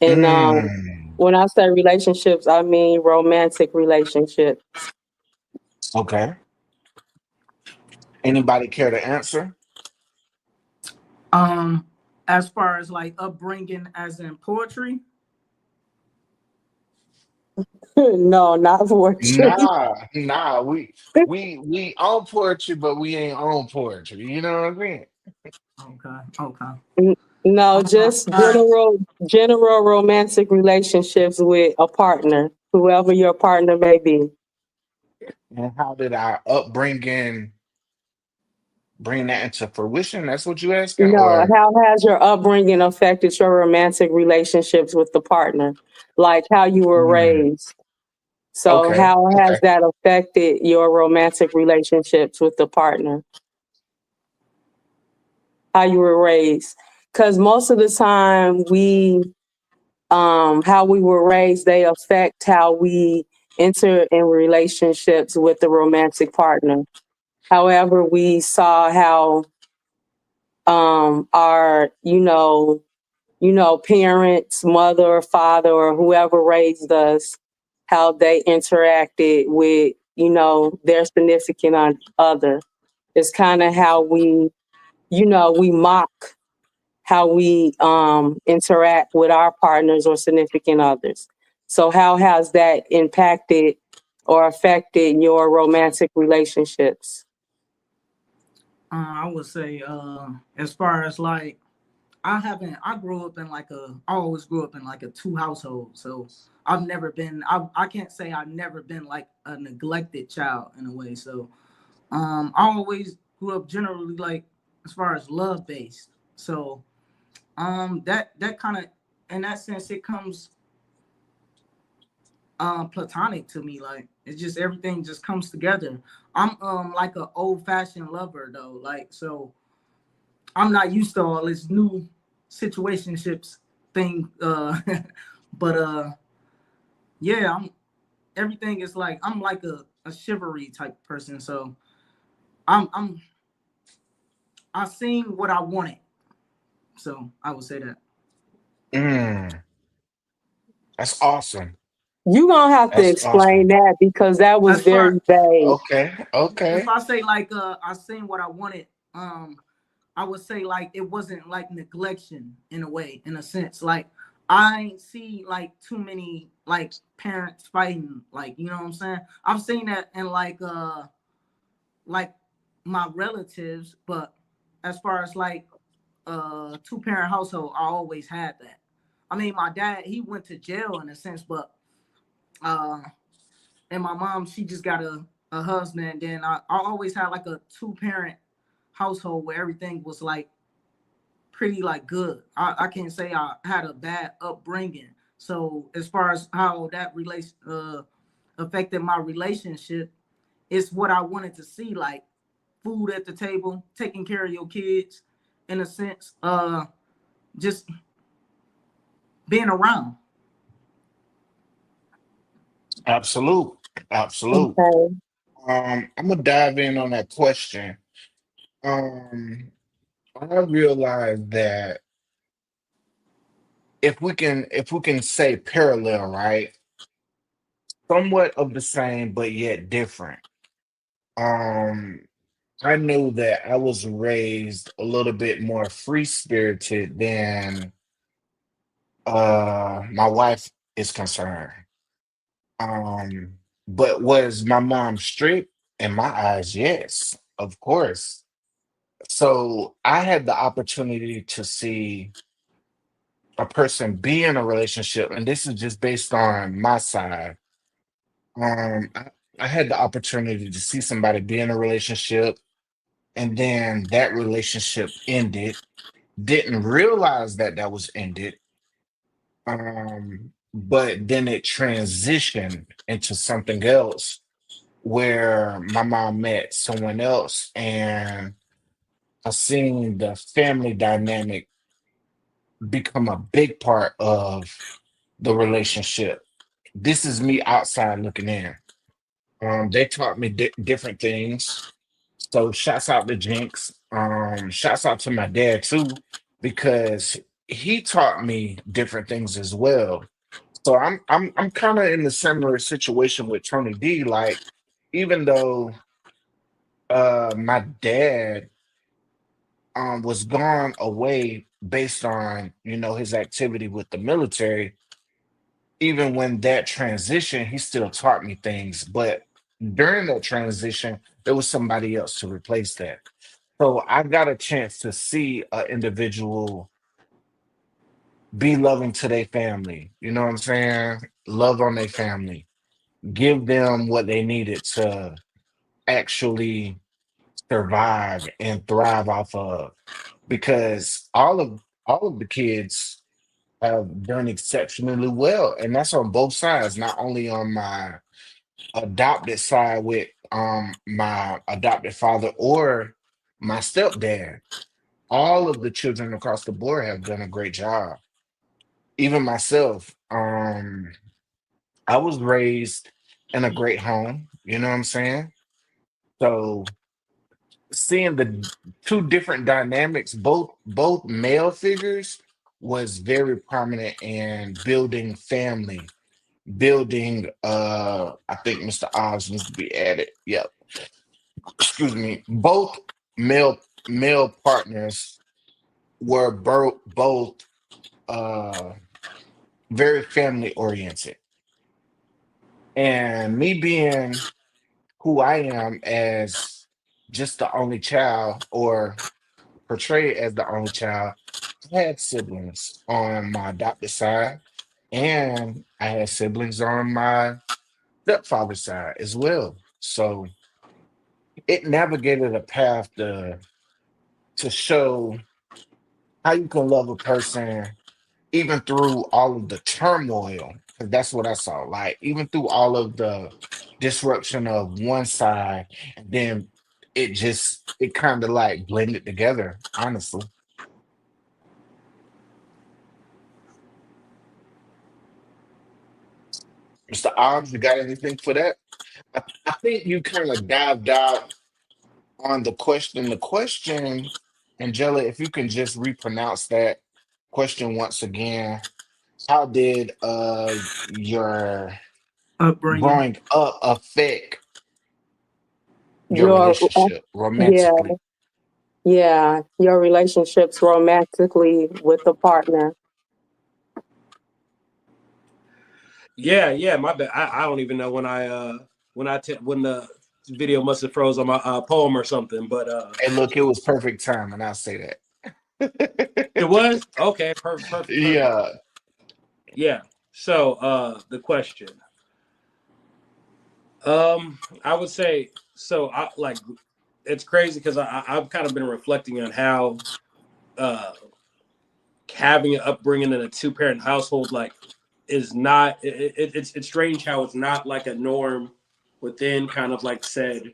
And Mm, when I say relationships, I mean romantic relationships. okay. Anybody care to answer? Um, as far as like upbringing, as in poetry. No, not poetry. Nah. We own poetry, but we ain't own poetry. You know what I mean? Okay, okay. No, Um, just general romantic relationships with a partner, whoever your partner may be. And how did our upbringing bring that into fruition? That's what you asking? No, Or how has your upbringing affected your romantic relationships with the partner? Like how you were mm, raised. So okay, how has okay. that affected your romantic relationships with the partner? How you were raised? Because most of the time we how we were raised, they affect how we enter in relationships with the romantic partner. However, we saw how our, parents, mother or father or whoever raised us, how they interacted with, their significant other. It's kind of how we mock how we interact with our partners or significant others. So, how has that impacted or affected your romantic relationships? I would say, as far as like, I always grew up in like a two household. So I can't say I've never been like a neglected child in a way. So, I always grew up generally like, as far as love based. So, that kind of, in that sense, it comes platonic to me. Like it's just everything just comes together. I'm like an old fashioned lover though. Like so I'm not used to all this new situationships thing. But yeah, everything is like I'm like a chivalry type person. So I'm I seen what I wanted. So I would say that. Mm, that's awesome. You're going to have to That's explain awesome. that because that was As far very vague. Okay, if okay. I say like I seen what I wanted, I would say like it wasn't like neglection in a way, in a sense. Like I ain't see like too many like parents fighting, like you know what I'm saying? I've seen that in like my relatives, but as far as like two-parent household, I always had that. I mean my dad, he went to jail in a sense, but uh and my mom, she just got a husband. And then I always had like a two-parent household where everything was like pretty like good. I can't say I had a bad upbringing. So as far as how that relates affected my relationship, it's what I wanted to see, like food at the table, taking care of your kids, in a sense, just being around. Absolute. Absolute. Okay. I'm gonna dive in on that question. Um, I realized that if we can say parallel, right? Somewhat of the same, but yet different. Um, I knew that I was raised a little bit more free spirited than my wife is concerned. Um, but was my mom strict? In my eyes, yes, of course. So I had the opportunity to see a person be in a relationship, and this is just based on my side. Um, I, I had the opportunity to see somebody be in a relationship, and then that relationship ended. Didn't realize that that was ended. But then it transitioned into something else where my mom met someone else, and I seen the family dynamic become a big part of the relationship. This is me outside looking in. They taught me different things. So shouts out to Jinx. Shouts out to my dad too, because he taught me different things as well. So I'm kind of in the similar situation with Tony D. Like, even though my dad was gone away based on, his activity with the military, even when that transition, he still taught me things. But during that transition, there was somebody else to replace that. So I got a chance to see an individual be loving to their family. You know what I'm saying? Love on their family, give them what they needed to actually survive and thrive off of. Because all of the kids have done exceptionally well, and that's on both sides, not only on my adopted side with my adopted father or my stepdad. All of the children across the board have done a great job. Even myself, I was raised in a great home, you know what I'm saying? So seeing the two different dynamics, both male figures, was very prominent in building family, building I think Mr. Oz needs to be added. Yep. Excuse me. Both male partners were both uh very family oriented. And me being who I am as just the only child, or portrayed as the only child, I had siblings on my adopted side, and I had siblings on my stepfather's side as well. So it navigated a path to show how you can love a person even through all of the turmoil, because that's what I saw. Like, even through all of the disruption of one side, and then it kind of like blended together, honestly. Mr. Oz, you got anything for that? I think you kind of dived out on the question. The question, Angela, if you can just repronounce that question once again. How did your Upbringing. growing up affect your Your relationship yeah, romantically? yeah, your relationships romantically with the partner. Yeah, yeah, my bad. I don't even know when the video must have froze on my poem or something, but And look, it was perfect time, and I'll say it that. was okay. Perfect, perfect, perfect. Yeah. Yeah. So the question, I would say so. I like it's crazy because I've kind of been reflecting on how uh having an upbringing in a two-parent household like is not it's strange how it's not like a norm within kind of like said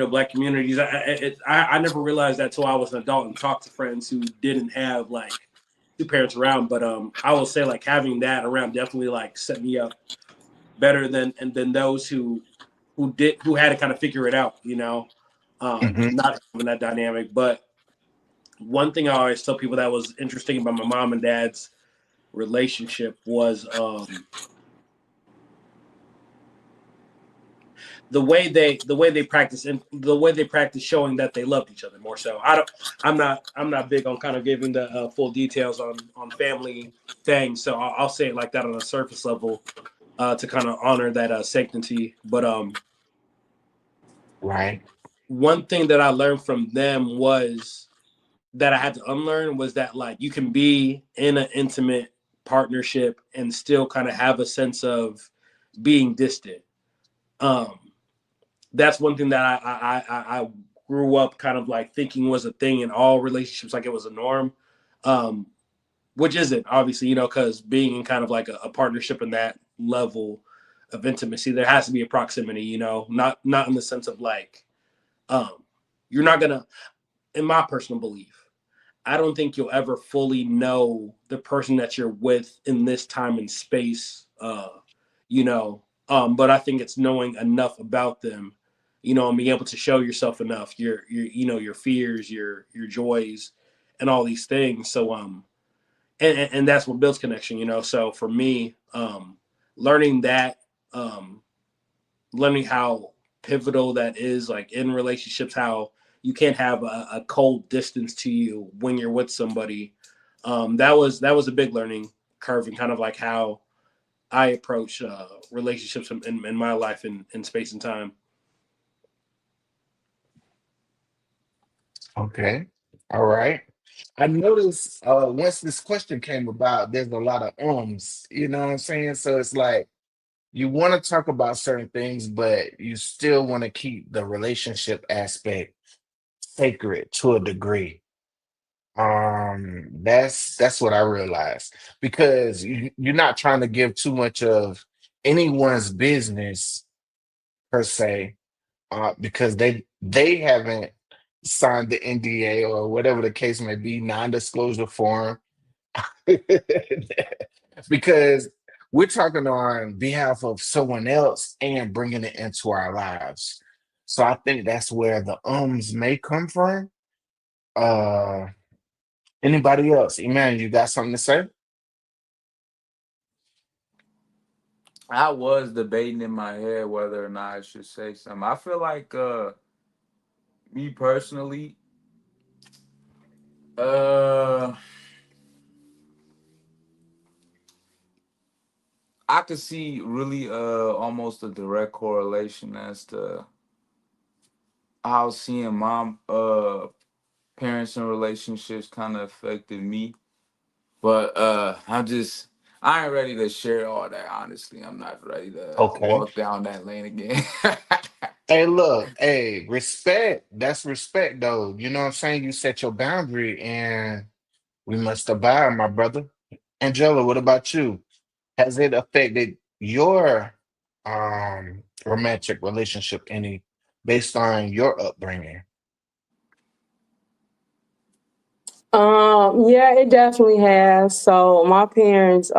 black communities. I never realized that till I was an adult and talked to friends who didn't have like two parents around. But I will say like having that around definitely like set me up better than those who had to kind of figure it out, Hmm. not having that dynamic. But one thing I always tell people that was interesting about my mom and dad's relationship was the way they practice and the way they practice showing that they loved each other more so. I'm not big on kind of giving the full details on family things, so I'll say it like that on a surface level to kind of honor that sanctity. But Right. one thing that I learned from them was that I had to unlearn was that like you can be in an intimate partnership and still kind of have a sense of being distant. Um, that's one thing that I grew up kind of like thinking was a thing in all relationships, like it was a norm, which isn't obviously, because being in kind of like a partnership in that level of intimacy, there has to be a proximity, not in the sense of like, you're not gonna, in my personal belief, I don't think you'll ever fully know the person that you're with in this time and space, but I think it's knowing enough about them, and being able to show yourself enough, your fears, your joys, and all these things. So, and that's what builds connection, So for me, learning that, learning how pivotal that is, like in relationships, how you can't have a cold distance to you when you're with somebody. That was a big learning curve, and kind of like how I approach relationships in my life in space and time. Okay. All right. I noticed once this question came about, there's a lot of ums, you know what I'm saying? So it's like you want to talk about certain things, but you still want to keep the relationship aspect sacred to a degree. That's what I realized because you're not trying to give too much of anyone's business per se, because they haven't signed the NDA or whatever the case may be, non-disclosure form, because we're talking on behalf of someone else and bringing it into our lives. So I think that's where the ums may come from. Uh, Anybody else? Emmanuel, you got something to say? I was debating in my head whether or not I should say something. I feel like me personally, uh I could see really almost a direct correlation as to how seeing mom parents and relationships kind of affected me. But I ain't ready to share all that, honestly. I'm not ready to Okay. walk down that lane again. Hey, look, hey, respect. That's respect, though. You know what I'm saying? You set your boundary and we must abide, my brother. Angela, what about you? Has it affected your romantic relationship any based on your upbringing? Yeah, it definitely has. So my parents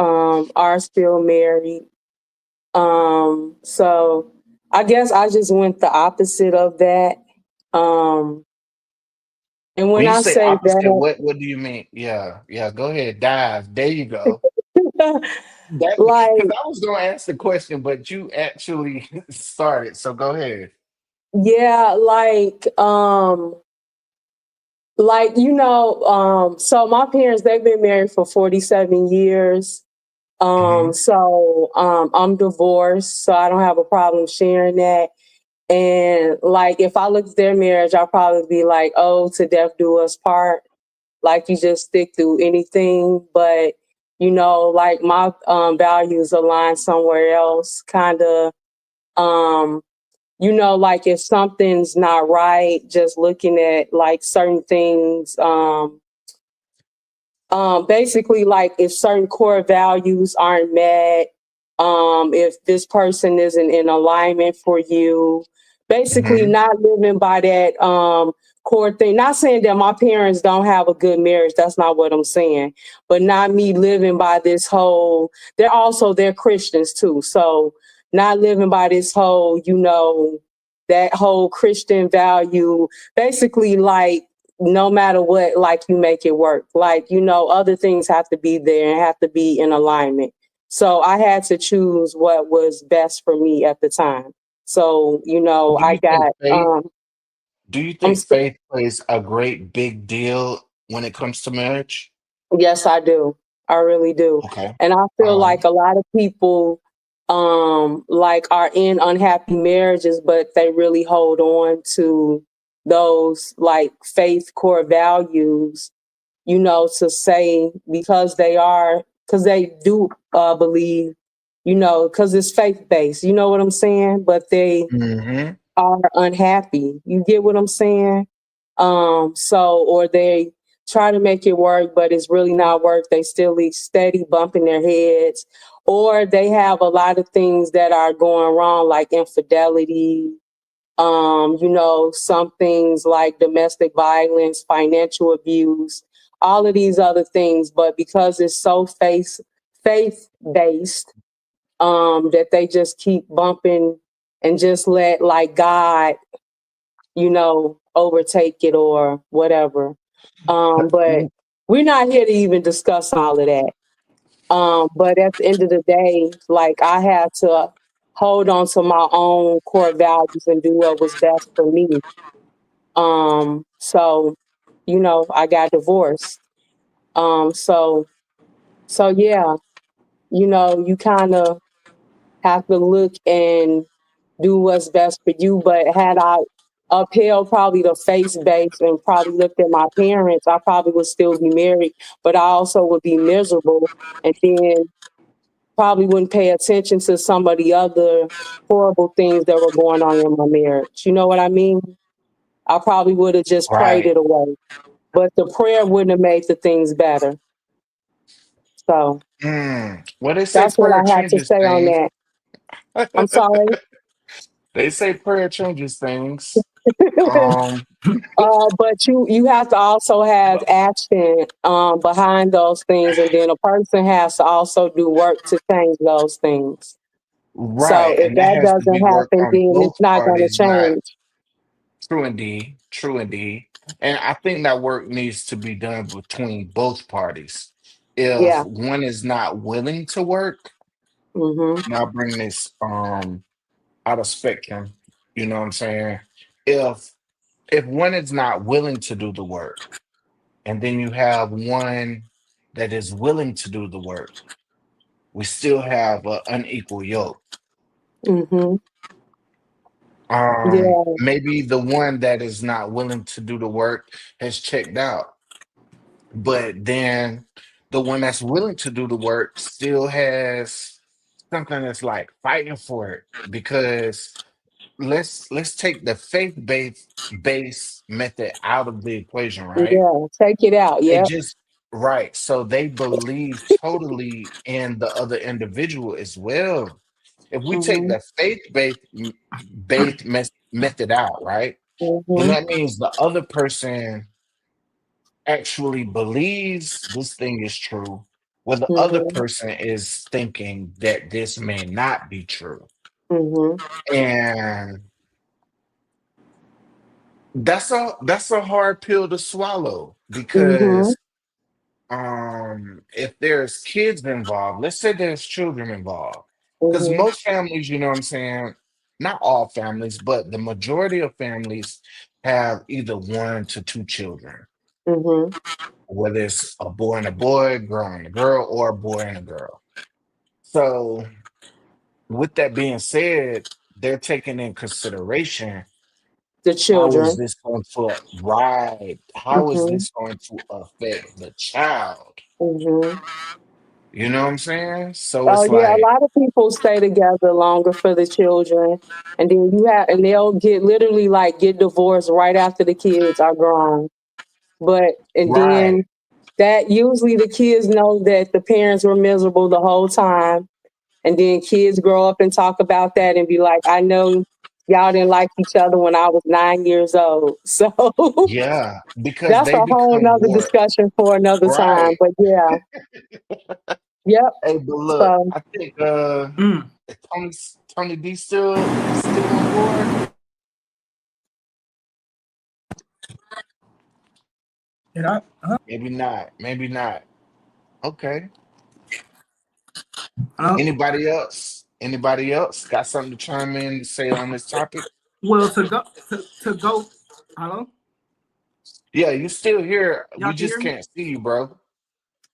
are still married. So I guess I just went the opposite of that. Um, and when When you I say say opposite, what do you mean? Yeah, yeah, go ahead, dive. There you go. that, That because like, I was gonna ask the question, but you actually started. So go ahead. yeah, so my parents, they've been married for 47 years. Hmm. I'm divorced, so I don't have a problem sharing that. And like, if I look at their marriage, I'll probably be like, "Oh, to death do us part." Like, you just stick through anything, but like my values align somewhere else, kind of. Um, like if something's not right, just looking at like certain things. Basically, like if certain core values aren't met, if this person isn't in alignment for you, basically Hmm. not living by that core thing. Not saying that my parents don't have a good marriage. That's not what I'm saying. But not me living by this whole. They're Christians too, so not living by this whole, that whole Christian value. Basically, like no matter what, like you make it work. Like, other things have to be there and have to be in alignment. So I had to choose what was best for me at the time. So, Do I you think got faith? Do you I'm think faith plays a great big deal when it comes to marriage? Yes, I do. I really do. Okay. And I All feel right. like a lot of people like are in unhappy marriages, but they really hold on to those like faith core values, to say because they do believe, because it's faith based, you know what I'm saying? But they Mm-hmm. are unhappy. You get what I'm saying? Or they try to make it work, but it's really not work. They still steady bumping their heads, or they have a lot of things that are going wrong, like infidelity. Some things like domestic violence, financial abuse, all of these other things. But because it's so faith based, that they just keep bumping and just let like God, overtake it or whatever. But we're not here to even discuss all of that. But at the end of the day, like I had to hold on to my own core values and do what was best for me. So, I got divorced. So yeah, you kind of have to look and do what's best for you. But had I upheld probably the face base and probably looked at my parents, I probably would still be married, but I also would be miserable and then probably wouldn't pay attention to some of the other horrible things that were going on in my marriage. You know what I mean? I probably would have just prayed Right. it away, but the prayer wouldn't have made the things better. So Well, they say that's what prayer I had to changes say on things. that. I'm sorry. They say prayer changes things. Um, But you have to also have action behind those things, and then a person has to also do work to change those things. So right. if And that that has to doesn't be work happen, on then both it's not going to parties, not change. true indeed. True indeed. And I think that work needs to be done between both parties. If Yeah. one is not willing to work, Mhm. and I'll bring this out of spectrum, you know what I'm saying? If if one is not willing to do the work, and then you have one that is willing to do the work, we still have an unequal yoke. Mhm. Yeah. Maybe the one that is not willing to do the work has checked out, but then the one that's willing to do the work still has something that's like fighting for it. Because let's take the faith based method out of the equation, right? Yeah. Take it out. They Yep. just right. So they believe totally in the other individual as well. If we take Mhm. the faith based method out, right? Then Mhm. that means the other person actually believes this thing is true, where the other Mhm. person is thinking that this may not be true. Mhm. And that's a hard pill to swallow Mhm. because if there's kids involved, let's say there's children involved, because Mhm. most families, you know what I'm saying, not all families, but the majority of families have either one to two children, Mhm. whether it's a boy and a boy, girl and a girl, or a boy and a girl. So with that being said, they're taking in consideration, The how is children. this going to ride, how is Mhm. this going to affect the child, Mhm. you know what I'm saying? So Oh it's yeah, a like, lot of people stay together longer for the children, and then and they'll get divorced right after the kids are grown. And right. then that usually the kids know that the parents were miserable the whole time, and then kids grow up and talk about that and be like, "I know y'all didn't like each other when I was 9 years old." So Yeah, because that's they a whole become nother more discussion for another time. right. But yeah, yep. Hey, but look, So I think Mm. is Tony D still on board? And Maybe not. Maybe not. Okay. I, Anybody else? Anybody else got something to chime in to say on this topic? Well, to go. Hello, Yeah, you still here. y'all We can just hear me? can't see you, bro.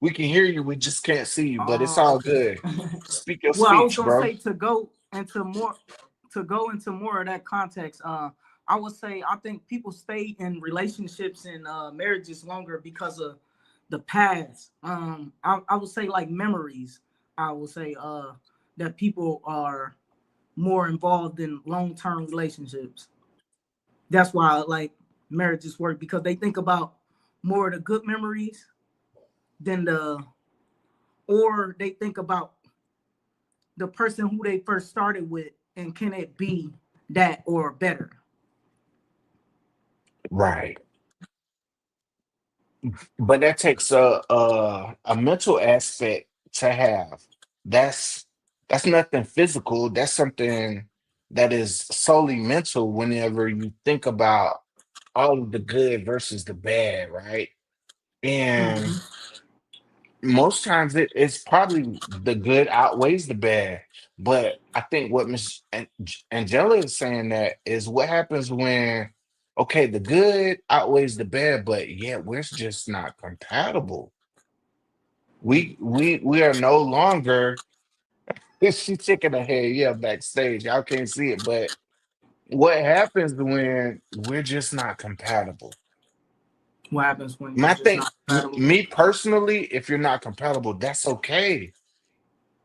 We can hear you. We just can't see you, but it's Oh, all okay. good. Speak your Well, I was speech, gonna bro. say to go into more of that context. I would say I think people stay in relationships and marriages longer because of the past. I would say like memories. I would say that people are more involved in long-term relationships. That's why like marriages work because they think about more of the good memories than or they think about the person who they first started with and can it be that or better. Right. But that takes a mental aspect to have. That's that's nothing physical. That's something that is solely mental whenever you think about all of the good versus the bad, right? And Mm-hmm. most times it's probably the good outweighs the bad. But I think what Angela is saying that is what happens when, okay, the good outweighs the bad, but yet we're just not compatible. We are no longer she's shaking her head, yeah, backstage. Y'all can't see it, but what happens when we're just not compatible? What happens when you're My just thing, not compatible? me personally, if you're not compatible, that's okay.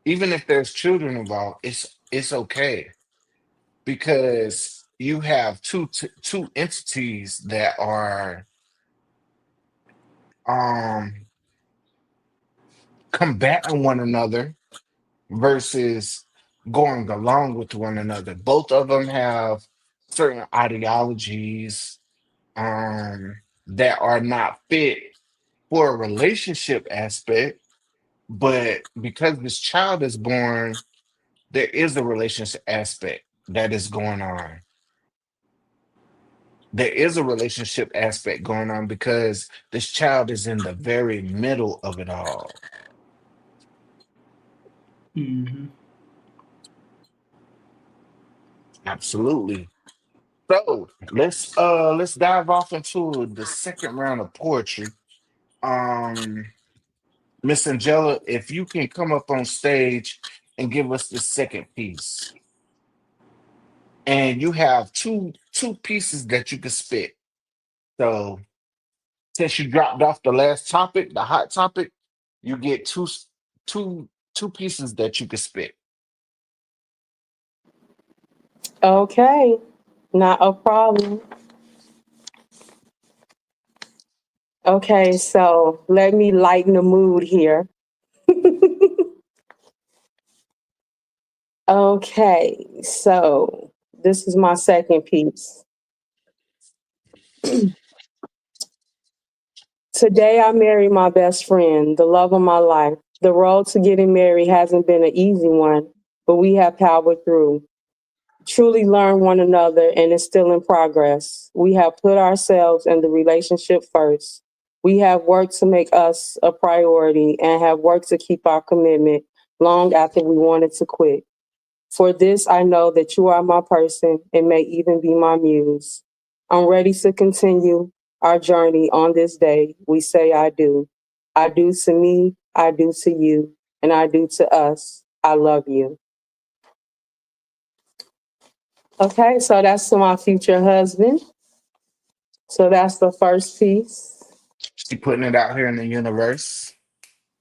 Even if there's children involved, it's okay because you have two entities that are um combating one another versus going along with one another. Both of them have certain ideologies that are not fit for a relationship aspect, but because this child is born, there is a relationship aspect that is going on. There is a relationship aspect going on because this child is in the very middle of it all. Mm-hmm. Absolutely. So let's dive off into the second round of poetry. Um Miss Angela, if you can come up on stage and give us the second piece. And you have two pieces that you can spit. So since you dropped off the last topic, the hot topic, you get two pieces that you can spit. Okay, not a problem. Okay, so let me lighten the mood here. Okay, so this is my second piece. Today I married my best friend, the love of my life. The road to getting married hasn't been an easy one, but we have powered through. Truly learn one another and it's still in progress. We have put ourselves and the relationship first. We have worked to make us a priority and have worked to keep our commitment long after we wanted to quit. For this, I know that you are my person and may even be my muse. I'm ready to continue our journey on this day. We say I do. I do to me, I do to you, and I do to us. I love you. Okay, so that's to my future husband. So that's the first piece. She putting it out here in the universe.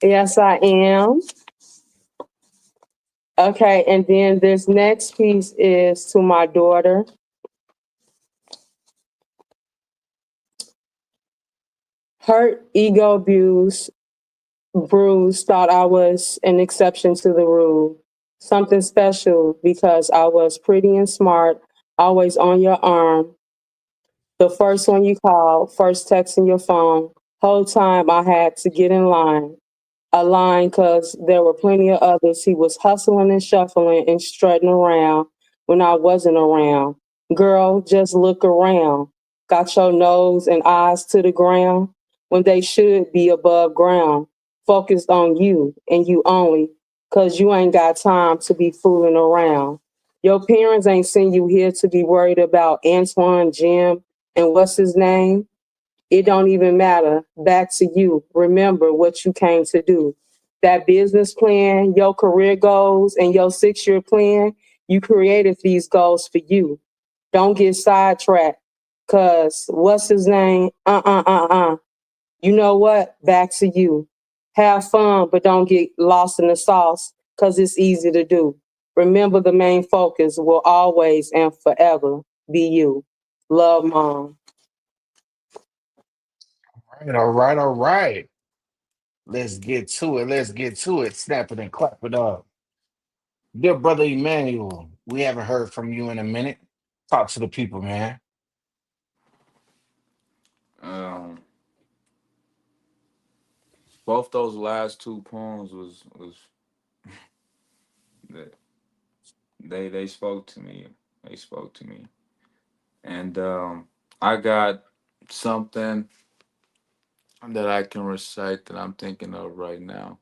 Yes, I am. Okay, and then this next piece is to my daughter. Hurt, ego abuse, bruised, thought I was an exception to the rule. Something special because I was pretty and smart, always on your arm. The first one you called, first text in your phone. Whole time I had to get in line. A line because there were plenty of others. He was hustling and shuffling and strutting around when I wasn't around. Girl, just look around. Got your nose and eyes to the ground when they should be above ground. Focused on you and you only because you ain't got time to be fooling around. Your parents ain't sent you here to be worried about Antoine, Jim, and what's his name. It don't even matter. Back to you. Remember what you came to do. That business plan, your career goals, and your 6-year plan, you created these goals for you. Don't get sidetracked. Cause what's his name? You know what? Back to you. Have fun, but don't get lost in the sauce because it's easy to do. Remember, the main focus will always and forever be you. Love, Mom. All right, all right, all right. Let's get to it. Let's get to it. Snap it and clap it up. Dear brother Emmanuel, we haven't heard from you in a minute. Talk to the people, man. Um, both those last two poems was that they spoke to me. They spoke to me, and I got something that I can recite that I'm thinking of right now.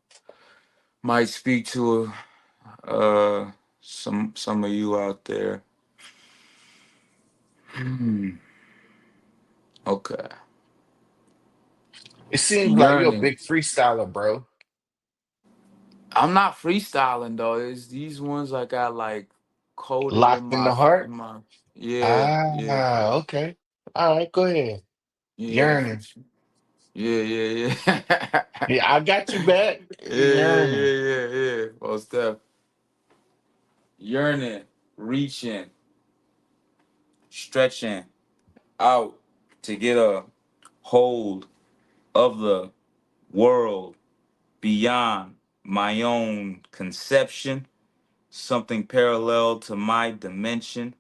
Might speak to some of you out there. Okay. It seems like you're a Yearning. big freestyler, bro. I'm not freestyling though. It's these ones I got like coded in Locked in the in heart. my yeah, yeah, Ah, okay. All right, go ahead. yeah, for Yearning. sure. Yeah, yeah, yeah. Yeah, I got you back. Yeah, yeah, Yearning. yeah, yeah, yeah. Most def. Yearning, reaching, stretching out to get a hold of the world beyond my own conception, something parallel to my dimension,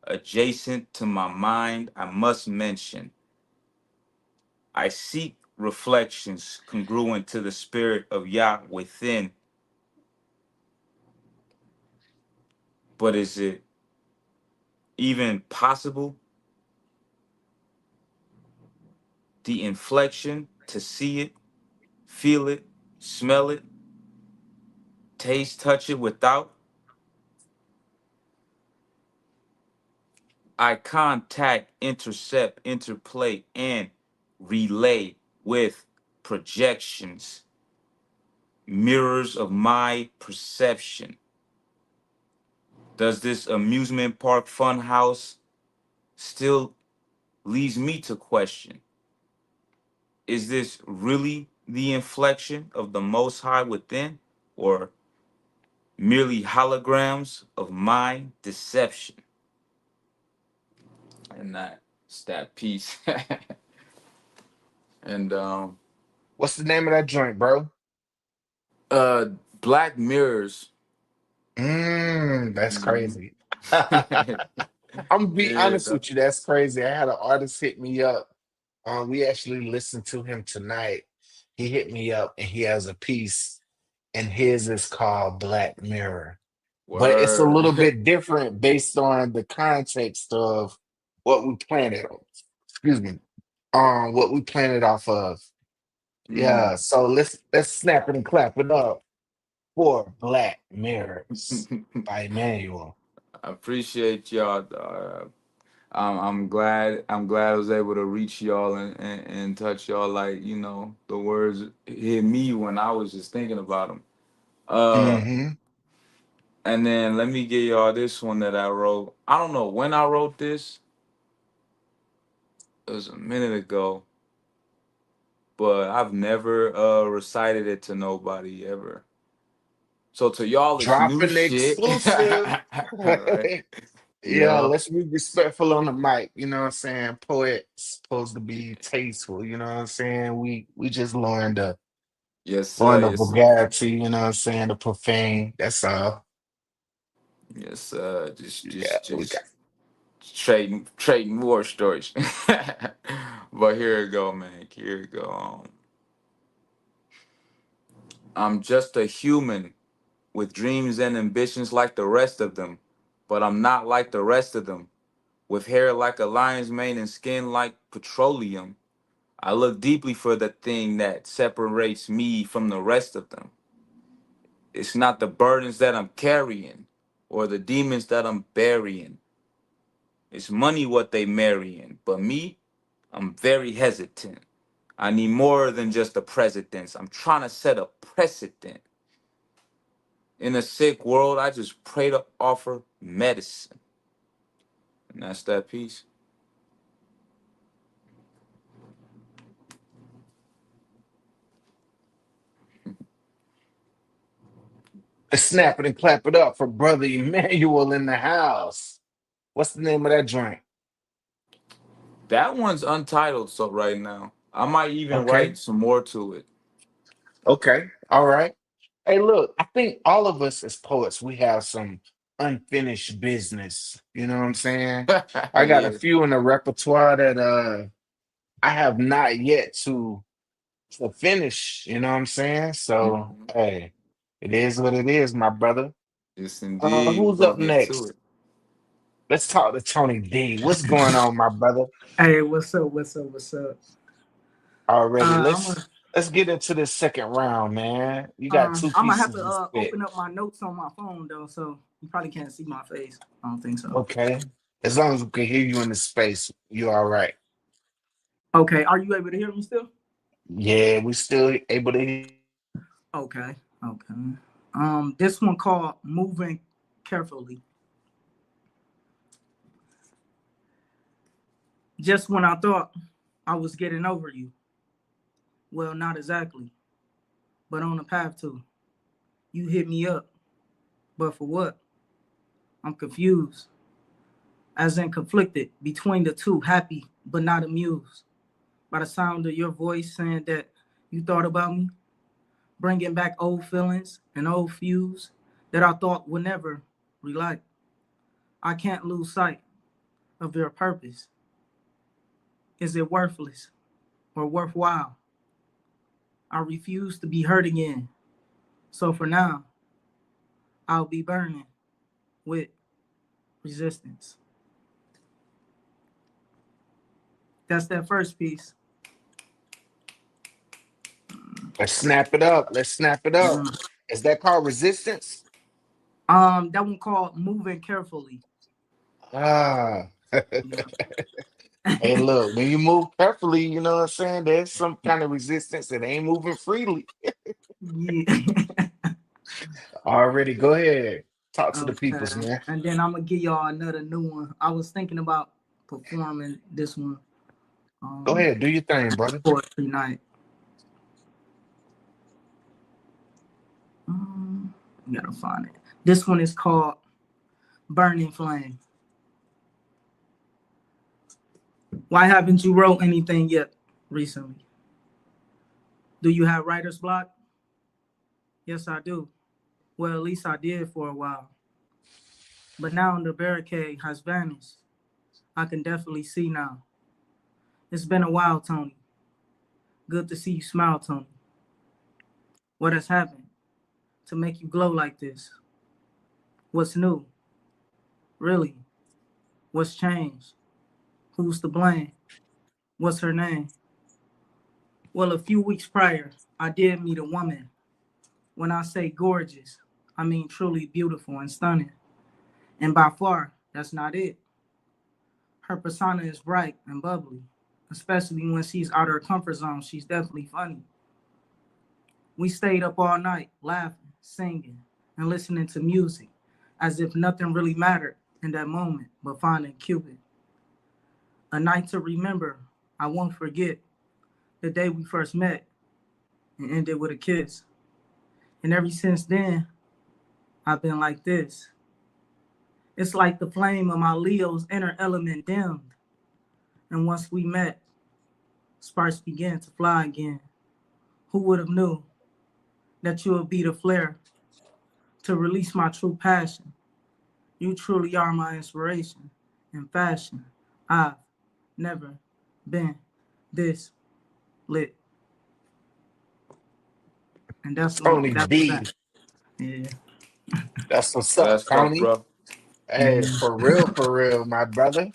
adjacent to my mind, I must mention. I seek reflections congruent to the spirit of Yah within, but is it even possible? The inflection to see it, feel it, smell it, taste, touch it without. I contact, intercept, interplay, and relay with projections, mirrors of my perception. Does this amusement park fun house still leads me to question, is this really the inflection of the Most High within, or merely holograms of my deception? And that's that piece. And What's the name of that joint, bro? uh Black Mirrors. That's Hmm. crazy. I'm gonna be Yeah, honest with you. That's crazy. I had an artist hit me up. We actually listened to him tonight. He hit me up and he has a piece, and his is called Black Mirror. But it's a little word. bit different based on the context of what we planted. Excuse me. What we planted off of. Mm. Yeah. So let's snap it and clap it up for Black Mirrors by Emmanuel. I appreciate y'all. I'm glad I was able to reach y'all and touch y'all. Like, the words hit me when I was just thinking about them. Hmm. And then let me get y'all this one that I wrote. I don't know when I wrote this. It was a minute ago, but I've never recited it to nobody ever. So to y'all, it's new Dropping the shit. exclusive. Right? Yeah, Yeah. let's be respectful on the mic. You know what I'm saying? Poet's supposed to be tasteful. You know what I'm saying? We just Yes, sir. learn the Yes, sir. vulgarity. You know what I'm saying? The profane. That's all. Yes, sir. Yeah, we got. Just trading war stories. But here we go, man. Here we go. I'm just a human with dreams and ambitions like the rest of them, but I'm not like the rest of them. With hair like a lion's mane and skin like petroleum, I look deeply for the thing that separates me from the rest of them. It's not the burdens that I'm carrying or the demons that I'm burying. It's money what they marrying. But me, I'm very hesitant. I need more than just a precedence. I'm trying to set a precedent. In a sick world, I just pray to offer medicine. And that's that piece. Let's snap it and clap it up for brother Emmanuel in the house. What's the name of that joint? That one's untitled, so right now. I might even Okay. write some more to it. Okay. All right. Hey, look, I think all of us as poets, we have some unfinished business. You know what I'm saying? I got a Yeah. few in the repertoire that I have not yet to finish. You know what I'm saying? So Mhm. hey, it is what it is, my brother. Yes, indeed. We're Who's gonna up get to next? it. Let's talk to Tony D. What's going on, my brother? Hey, what's up? What's up? What's up? Already. I'm gonna Let's get into this second round, man. You got two I'm gonna have pieces to to spit. open up my notes on my phone though, so you probably can't see my face. I don't think so. Okay. As long as we can hear you in the space, you all right. Okay, are you able to hear me still? Yeah, we still able to hear. Okay, okay. This one called "Moving Carefully." Just when I thought I was getting over you, well, not exactly, but on the path to. You hit me up, but for what? I'm confused, as in conflicted between the two, happy but not amused by the sound of your voice saying that you thought about me, bringing back old feelings and old feuds that I thought would never relight. I can't lose sight of their purpose. Is it worthless or worthwhile? I refuse to be hurt again. So for now, I'll be burning with resistance. That's that first piece. Let's snap it up. Let's snap it up. Mhm. Is that called resistance? That one called "Moving Carefully." Ah. Yeah. Hey, look, when you move carefully, you know what I'm saying? There's some kind of resistance. It ain't moving freely. Yeah. Already, go ahead. Talk to the Okay. peoples, man. And then I'm gonna give y'all another new one. I was thinking about performing this one Go um ahead, do your thing, brother. poetry night. Um, gotta find it. This one is called "Burning Flame." Why haven't you wrote anything yet recently? Do you have writer's block? Yes, I do. Well, at least I did for a while. But now the barricade has vanished. I can definitely see now. It's been a while, Tony. Good to see you smile, Tony. What has happened to make you glow like this? What's new? Really? What's changed? Who's to blame? What's her name? Well, a few weeks prior, I did meet a woman. When I say gorgeous, I mean truly beautiful and stunning. And by far, that's not it. Her persona is bright and bubbly, especially when she's out of her comfort zone. She's definitely funny. We stayed up all night, laughing, singing, and listening to music, as if nothing really mattered in that moment but finding Cupid. A night to remember, I won't forget the day we first met and ended with a kiss. And ever since then, I've been like this. It's like the flame of my Leo's inner element dimmed. And once we met, sparks began to fly again. Who would have knew that you would be the flare to release my true passion? You truly are my inspiration and fashion. I've never been this lit. And Tony that was that. D. Yeah. That's what's up, That's tough, Tony. bro. Hey, for real, my brother.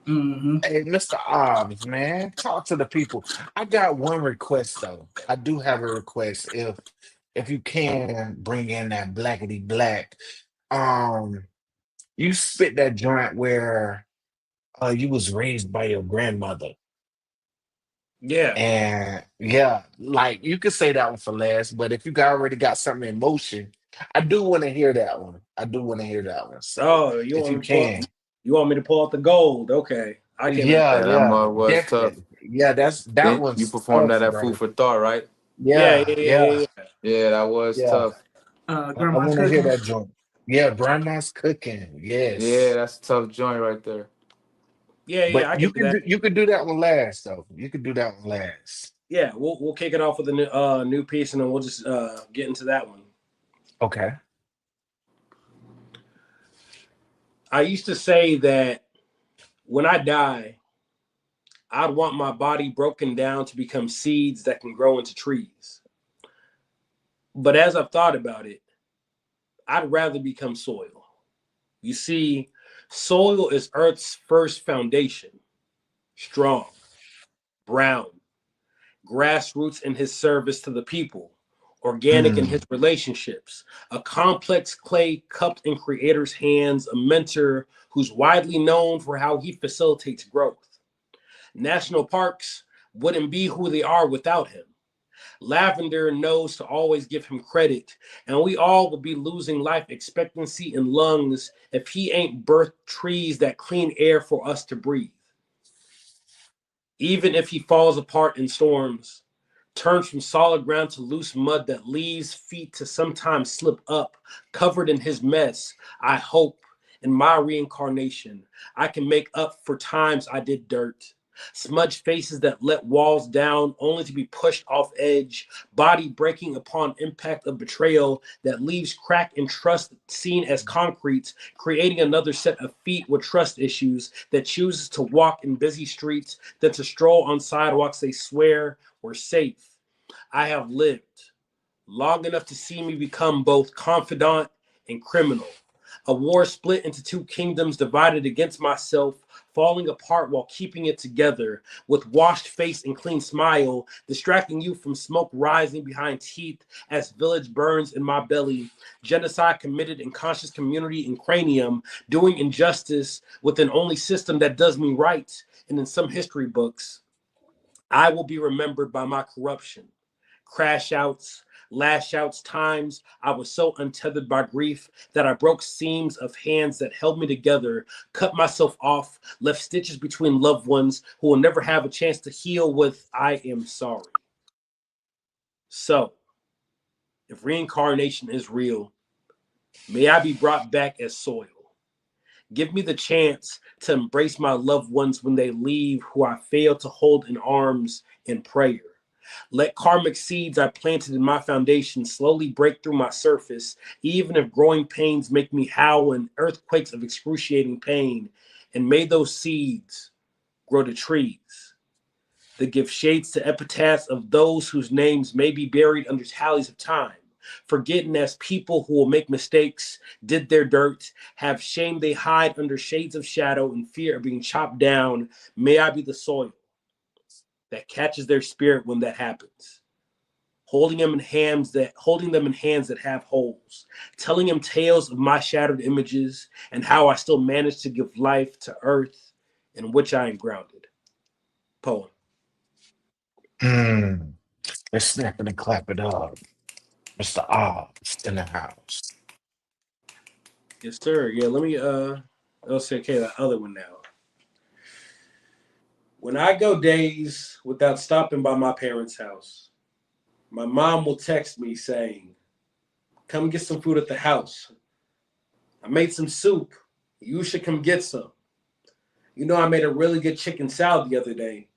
Mm-hmm. Hey, Mr. Obbs, man, talk to the people. I got one request though. I do have a request. If if you can bring in that blackety black, um, you spit that joint where you was raised by your grandmother. Yeah. And yeah, like you could say that one for last, but if you already got something in motion, I do want to hear that one. I do want to hear that one. So Oh, if you can, you want me to pull out the gold? Okay, I can. yeah, Yeah, that yeah, mug was tough. definitely. Yeah, that Then you one's performed tough, that at Food bro. for Thought, right? Yeah, Yeah, yeah, yeah, yeah, yeah, yeah. Yeah, that was yeah. tough. I Grandma's want to hear cooking. that joint. Yeah, grandma's cooking. Yeah, Yes. that's a tough joint right there. Yeah, yeah, But I can do that. you could do that one last though. You could do that one last. Yeah, we'll kick it off with a new piece, and then we'll just get into that one. Okay. I used to say that when I die, I'd want my body broken down to become seeds that can grow into trees. But as I've thought about it, I'd rather become soil. You see, soil is Earth's first foundation, strong, brown, grassroots in his service to the people, organic in his Mm. relationships, a complex clay cupped in creator's hands, a mentor who's widely known for how he facilitates growth. National parks wouldn't be who they are without him. Lavender knows to always give him credit, and we all would be losing life expectancy in lungs if he ain't birthed trees that clean air for us to breathe. Even if he falls apart in storms, turns from solid ground to loose mud that leaves feet to sometimes slip up, covered in his mess, I hope in my reincarnation I can make up for times I did dirt. Smudged faces that let walls down only to be pushed off edge, body breaking upon impact of betrayal that leaves crack in trust seen as concrete, creating another set of feet with trust issues that chooses to walk in busy streets than to stroll on sidewalks they swear were safe. I have lived long enough to see me become both confidant and criminal. A war split into two kingdoms divided against myself, falling apart while keeping it together, with washed face and clean smile, distracting you from smoke rising behind teeth as village burns in my belly, genocide committed in conscious community in cranium, doing injustice with an only system that does me right. And in some history books, I will be remembered by my corruption. Crash outs, lash outs, times I was so untethered by grief that I broke seams of hands that held me together, cut myself off, left stitches between loved ones who will never have a chance to heal with I am sorry. So, if reincarnation is real, may I be brought back as soil. Give me the chance to embrace my loved ones when they leave who I fail to hold in arms in prayer. Let karmic seeds I planted in my foundation slowly break through my surface, even if growing pains make me howl in earthquakes of excruciating pain. And may those seeds grow to trees that give shades to epitaphs of those whose names may be buried under tallies of time, forgetting as people who will make mistakes, did their dirt, have shame they hide under shades of shadow and fear of being chopped down. May I be the soil that catches their spirit when that happens. Holding them in hands that have holes, telling them tales of my shattered images and how I still manage to give life to earth in which I am grounded. Poem. Mm. Let's snap it and clap it up. Mr. Obbs in the house. Yes, sir. Yeah, let me let's say okay, that other one now. When I go days without stopping by my parents' house, my mom will text me saying, "Come get some food at the house. I made some soup. You should come get some. You know, I made a really good chicken salad the other day."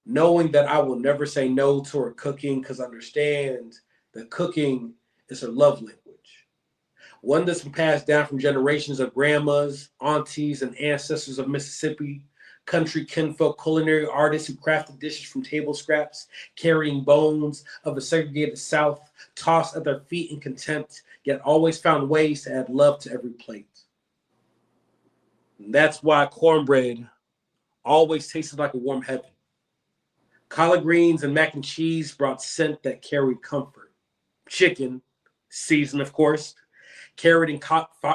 Knowing that I will never say no to her cooking because I understand that cooking is her love language. One that's been passed down from generations of grandmas, aunties, and ancestors of Mississippi, country kinfolk culinary artists who crafted dishes from table scraps, carrying bones of a segregated South, tossed at their feet in contempt, yet always found ways to add love to every plate. And that's why cornbread always tasted like a warm heaven. Collard greens and mac and cheese brought scent that carried comfort. chicken, seasoned, of course, carried and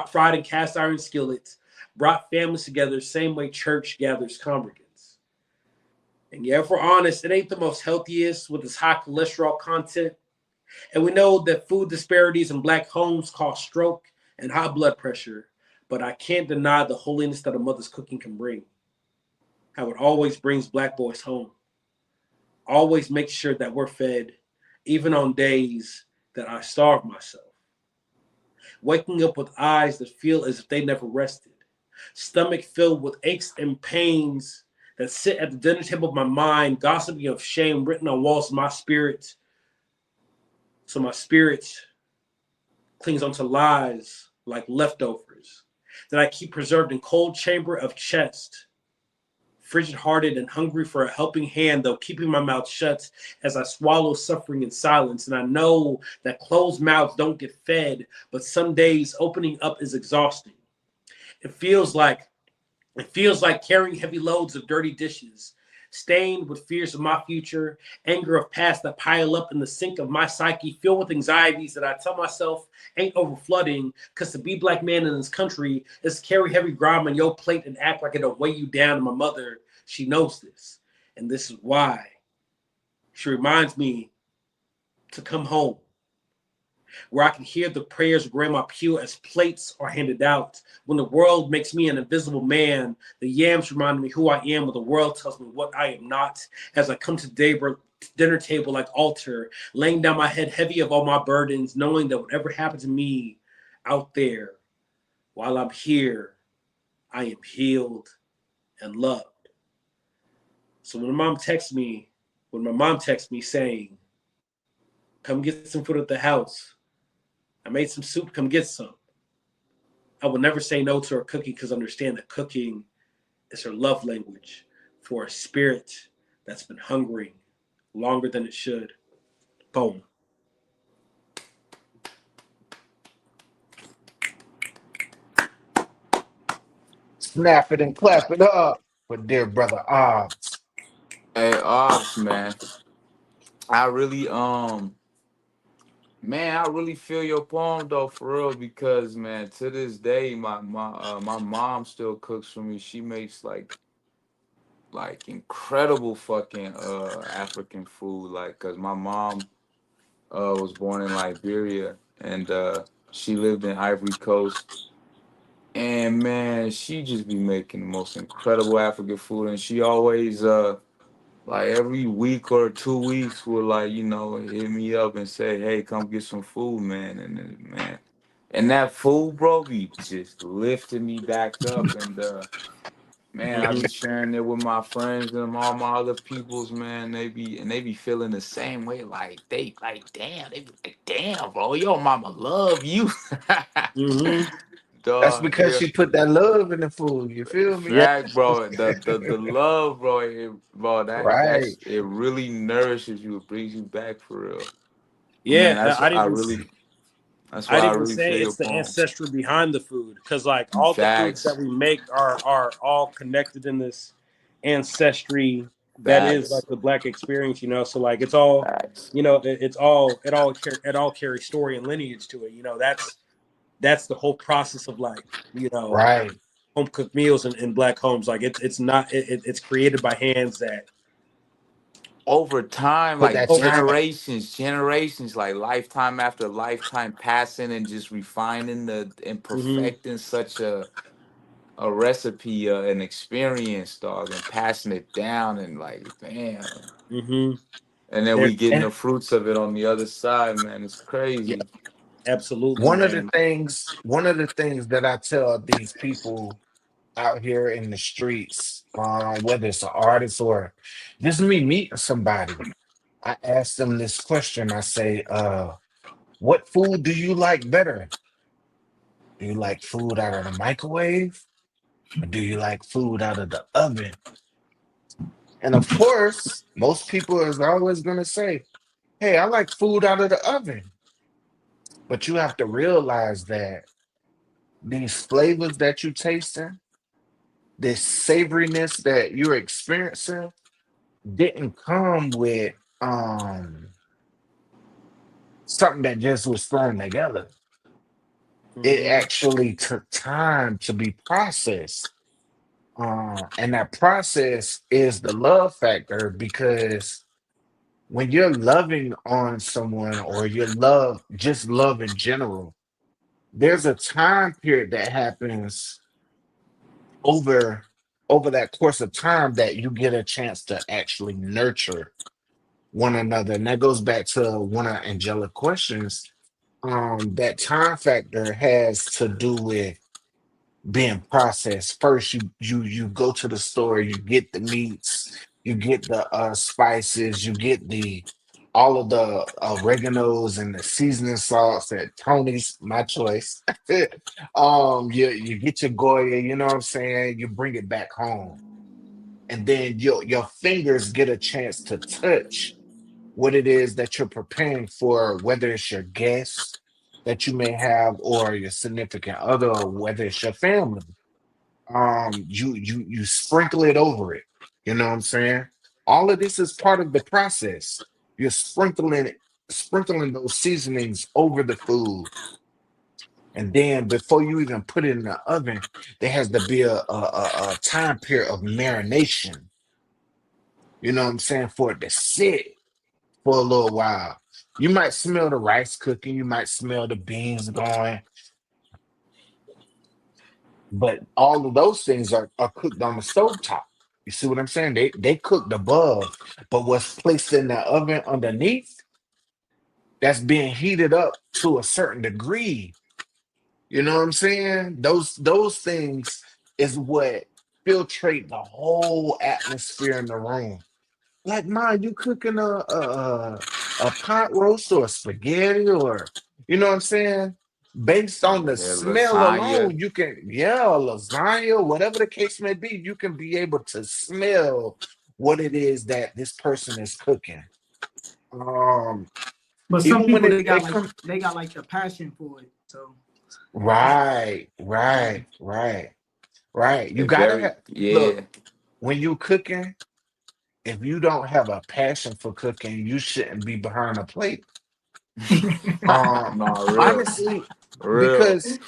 fried in cast iron skillets, brought families together the same way church gathers congregants. And yeah, if we're honest, it ain't the most healthiest with its high cholesterol content. And we know that food disparities in black homes cause stroke and high blood pressure. But I can't deny the holiness that a mother's cooking can bring. How it always brings black boys home. Always makes sure that we're fed, even on days that I starve myself. Waking up with eyes that feel as if they never rested. Stomach filled with aches and pains that sit at the dinner table of my mind, gossiping of shame written on walls of my spirit. So my spirit clings onto lies like leftovers that I keep preserved in cold chamber of chest, frigid hearted and hungry for a helping hand, though keeping my mouth shut as I swallow suffering in silence. And I know that closed mouths don't get fed, but some days opening up is exhausting. It feels like carrying heavy loads of dirty dishes, stained with fears of my future, anger of past that pile up in the sink of my psyche, filled with anxieties that I tell myself ain't overflooding, because to be black man in this country is to carry heavy grime on your plate and act like it'll weigh you down. And my mother, she knows this. And this is why she reminds me to come home, where I can hear the prayers of Grandma Pew as plates are handed out. When the world makes me an invisible man, the yams remind me who I am, when the world tells me what I am not. As I come to dinner table like altar, laying down my head heavy of all my burdens, knowing that whatever happened to me out there, while I'm here, I am healed and loved. So when my mom texts me saying, come get some food at the house, I made some soup, come get some, I will never say no to her cooking, because I understand that cooking is her love language for a spirit that's been hungering longer than it should. Boom. Snap it and clap it up for dear brother Obbs. Hey, Aubs, man. I really Man, I really feel your poem though, for real, because man, to this day, my mom still cooks for me. She makes like incredible fucking African food, like, cause my mom was born in Liberia, and she lived in Ivory Coast. And man, she just be making the most incredible African food, and she always like every week or 2 weeks will, like, hit me up and say, "Hey, come get some food, man." And then, man, and that food, bro, be just lifting me back up. And man, I Mm-hmm. be sharing it with my friends and all my other peoples, man. They be feeling the same way. Like, they be like, damn, bro, your mama love you. Mm-hmm. That's Dog, because yeah. she put that love in the food. You feel me? Yeah. Fact, bro. The love, bro. Bro, Right. it really nourishes you. It brings you back, for real. Man, Yeah. that's why I'd I even really say feel your it's the poem. ancestry behind the food, because like all the foods that Facts, we make are all connected in this ancestry that is facts, like the black experience, you know. So like it's all, facts. you know, it all carries story and lineage to it. You know, that's the whole process of, like, you know, Right. home cooked meals in black homes. Like it's not it's created by hands that Over time, Put like that time in. generations, like lifetime after lifetime passing, and just refining and mm-hmm, perfecting such a recipe, an experience, dog, and passing it down, and like, damn. mm-hmm. And then There, we getting And the fruits of it on the other side, man. It's yeah, crazy. absolutely, one of the man. things, one of the things that I tell these people out here in the streets, whether it's an artist or just me meeting somebody, I ask them this question. I say, what food do you like better? Do you like food out of the microwave, or do you like food out of the oven? And of course, most people is always gonna say, hey, I like food out of the oven. But you have to realize that these flavors that you tasting, this savoriness that you're experiencing, didn't come with something that just was thrown together. It Hmm. actually took time to be processed. And that process is the love factor because when you're loving on someone or you love just love in general, there's a time period that happens over that course of time that you get a chance to actually nurture one another. And that goes back to one of Angelic questions. That time factor has to do with being processed. First, you go to the store, you get the meats, you get the spices, you get the all of the oreganos and the seasoning salts at Tony's, my choice. You get your Goya, you know what I'm saying? You bring it back home, and then your fingers get a chance to touch what it is that you're preparing for, whether it's your guests that you may have or your significant other, or whether it's your family. You sprinkle it over it. You know what I'm saying? All of this is part of the process. You're sprinkling those seasonings over the food. And then before you even put it in the oven, there has to be a time period of marination. You know what I'm saying? For it to sit for a little while. You might smell the rice cooking, you might smell the beans going, but all of those things are cooked on the stovetop. You see what I'm saying? They cooked above, but what's placed in the oven underneath, that's being heated up to a certain degree. You know what I'm saying? Those things is what filtrate the whole atmosphere in the room. Like, man, you cooking a pot roast or spaghetti or you know what I'm saying? Based on the Yeah, smell lasagna. alone, you can, yeah, lasagna, whatever the case may be, you can be able to smell what it is that this person is cooking. Um, But some even when people it comes, they got like the passion for it. So right, yeah. right, right, right. You They're gotta very have look yeah. when you cooking. If you don't have a passion for cooking, you shouldn't be behind a plate. Um, No, real. honestly, Real. because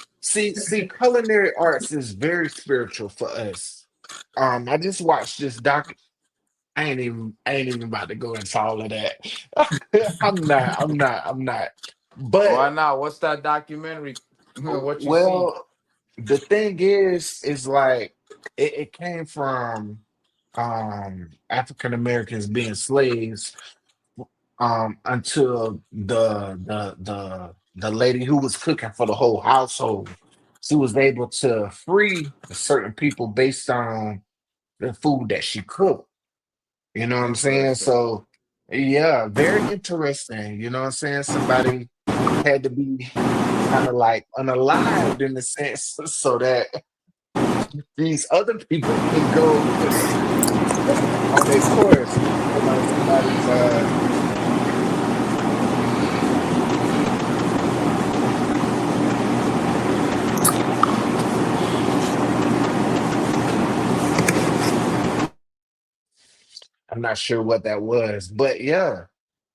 culinary arts is very spiritual for us. I just watched this doc. I ain't even about to go into all of that. I'm not. Why But not? What's that documentary? What you see? well, the thing is like it came from African Americans being slaves until the lady who was cooking for the whole household, she was able to free certain people based on the food that she cooked. You know what I'm saying? Interesting. So yeah, very interesting. You know what I'm saying? Somebody had to be kind of like unalived in the sense so that these other people can go on their course. Hold on, somebody's I'm not sure what that was, but yeah.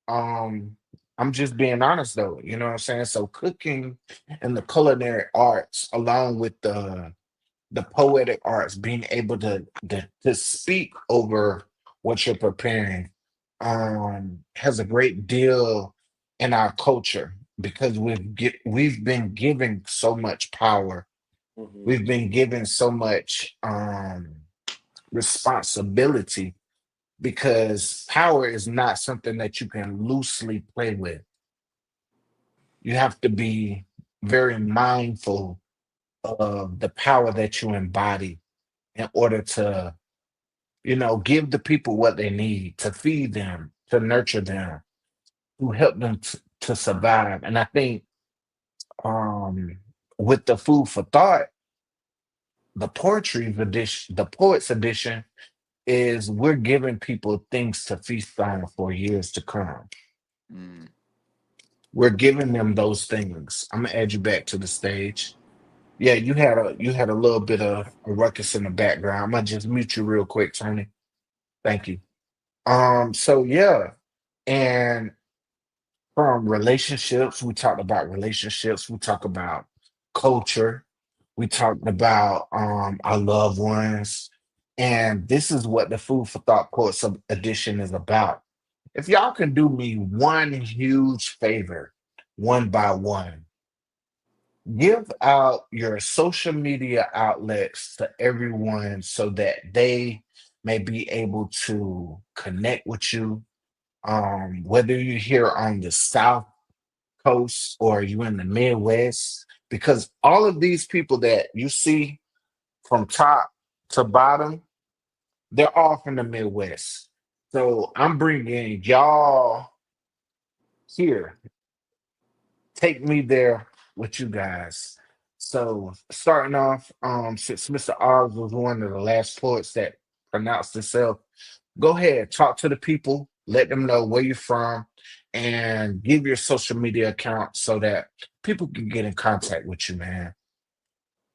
Um, I'm just being honest though, you know what I'm saying? So cooking and the culinary arts, along with the poetic arts, being able to speak over what you're preparing, has a great deal in our culture because we've been given so much power. Hmm. We've been given so much responsibility because power is not something that you can loosely play with. You have to be very mindful of the power that you embody in order to, give the people what they need, to feed them, to nurture them, to help them to survive. And I think um, with the food for thought, the poets edition is we're giving people things to feast on for years to come. Mm. We're giving them those things. I'm gonna add you back to the stage. Yeah, you had a little bit of a ruckus in the background. I'm gonna just mute you real quick, Tony. Thank you. So yeah, and from relationships. We talked about relationships. We talk about culture. We talked about our loved ones. And this is what the Food for Thought Quotes edition is about. If y'all can do me one huge favor, one by one, give out your social media outlets to everyone so that they may be able to connect with you. Whether you're here on the South Coast or you in the Midwest, because all of these people that you see from top to bottom, they're all from the Midwest. So I'm bringing y'all here. Take me there with you guys. So starting off, since Mr. Oz was one of the last poets that pronounced himself, go ahead, talk to the people, let them know where you're from, and give your social media account so that people can get in contact with you, man.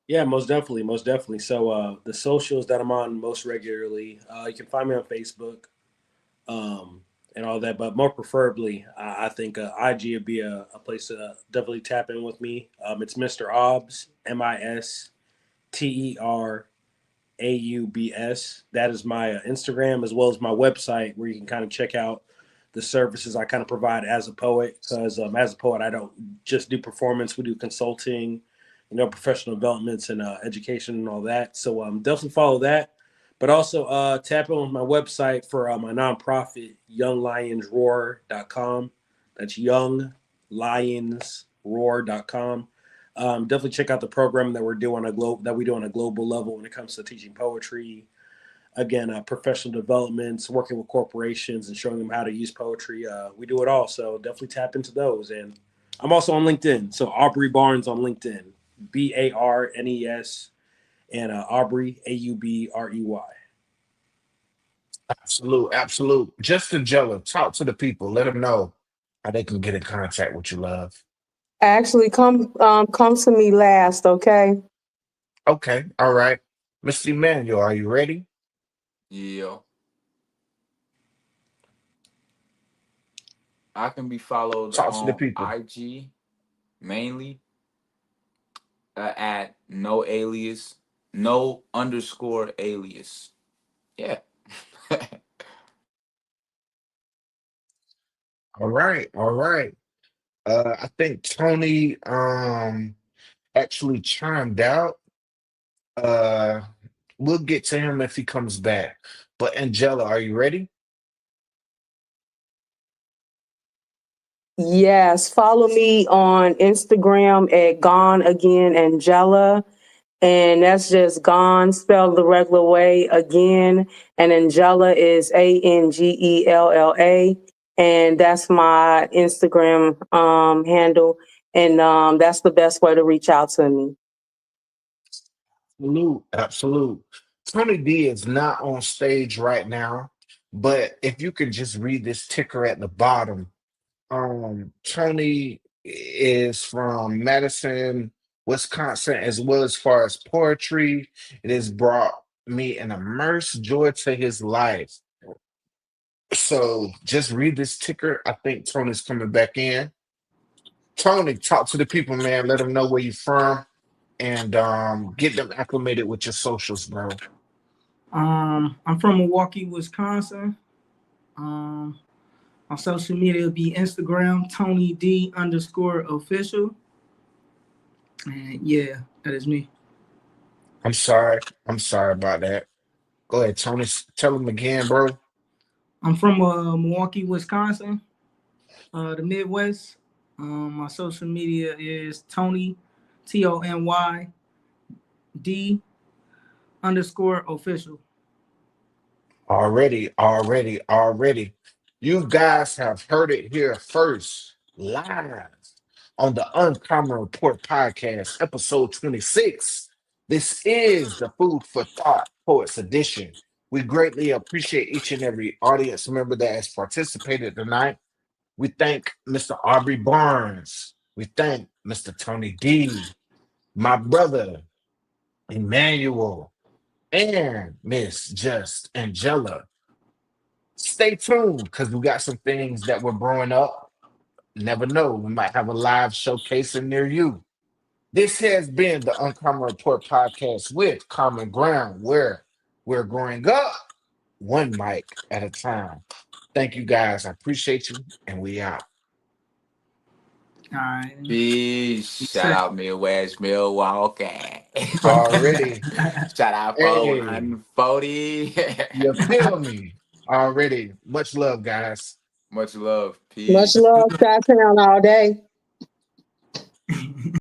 Yeah, most definitely, most definitely. So the socials that I'm on most regularly, you can find me on Facebook, um, and all that. But more preferably, I think IG would be a place to definitely tap in with me. It's Mr. Aubs, Mister Aubs. That is my Instagram as well as my website where you can kind of check out the services I kind of provide as a poet. Because as a poet, I don't just do performance; we do consulting, professional developments and education and all that. So definitely follow that. But also tap in on my website for my nonprofit, younglionsroar.com. That's younglionsroar.com. Definitely check out the program that we do on a global level when it comes to teaching poetry. Again, professional developments, working with corporations, and showing them how to use poetry. We do it all, so definitely tap into those. And I'm also on LinkedIn, so Aubrey Barnes on LinkedIn, Barnes, and Aubrey Aubrey. Absolute, absolute. Just Angella, talk to the people, let them know how they can get in contact with you, love. Actually, come to me last, okay? Okay, all right. Mr. Emmanuel, are you ready? Yeah, I can be followed Talk to the on people. IG mainly at no alias, no underscore alias. Yeah. All right, all right. I think Tony actually chimed out. Uh we'll get to him if he comes back. But Angela, are you ready? Yes, follow me on Instagram at Gone Again Angela. And that's just Gone spelled the regular way again. And Angela is Angella. And that's my Instagram handle. And that's the best way to reach out to me. Absolute, absolute. Tony D is not on stage right now, but if you can just read this ticker at the bottom, Tony is from Madison, Wisconsin, as well as far as poetry. It has brought me an immense joy to his life. So just read this ticker. I think Tony's coming back in. Tony, talk to the people, man. Let them know where you're from and get them acclimated with your socials, bro. I'm from Milwaukee, Wisconsin. Um, on social media, it'll be Instagram, Tony D underscore official. And yeah, that is me. I'm sorry. I'm sorry about that. Go ahead, Tony. Tell them again, bro. I'm from Milwaukee, Wisconsin, the Midwest. My social media is Tony, TONY D underscore official. Already, already, already. You guys have heard it here first, live on the Uncommon Report podcast, episode 26. This is the Food for Thought Poets Edition. We greatly appreciate each and every audience member that has participated tonight. We thank Mr. Aubrey Barnes. We thank Mr. Tony D, my brother, Emmanuel, and Miss Just Angela. Stay tuned because we got some things that we're brewing up. Never know, we might have a live showcasing near you. This has been the Uncommon Report podcast with Common Ground, where we're growing up one mic at a time. Thank you guys. I appreciate you, and we out. All right. Peace. Shout out Midwest, Milwaukee. Already. Shout out Hey, 440. you feel me? Already. Much love, guys. Much love. Much Peace. love, Chi-Town all day.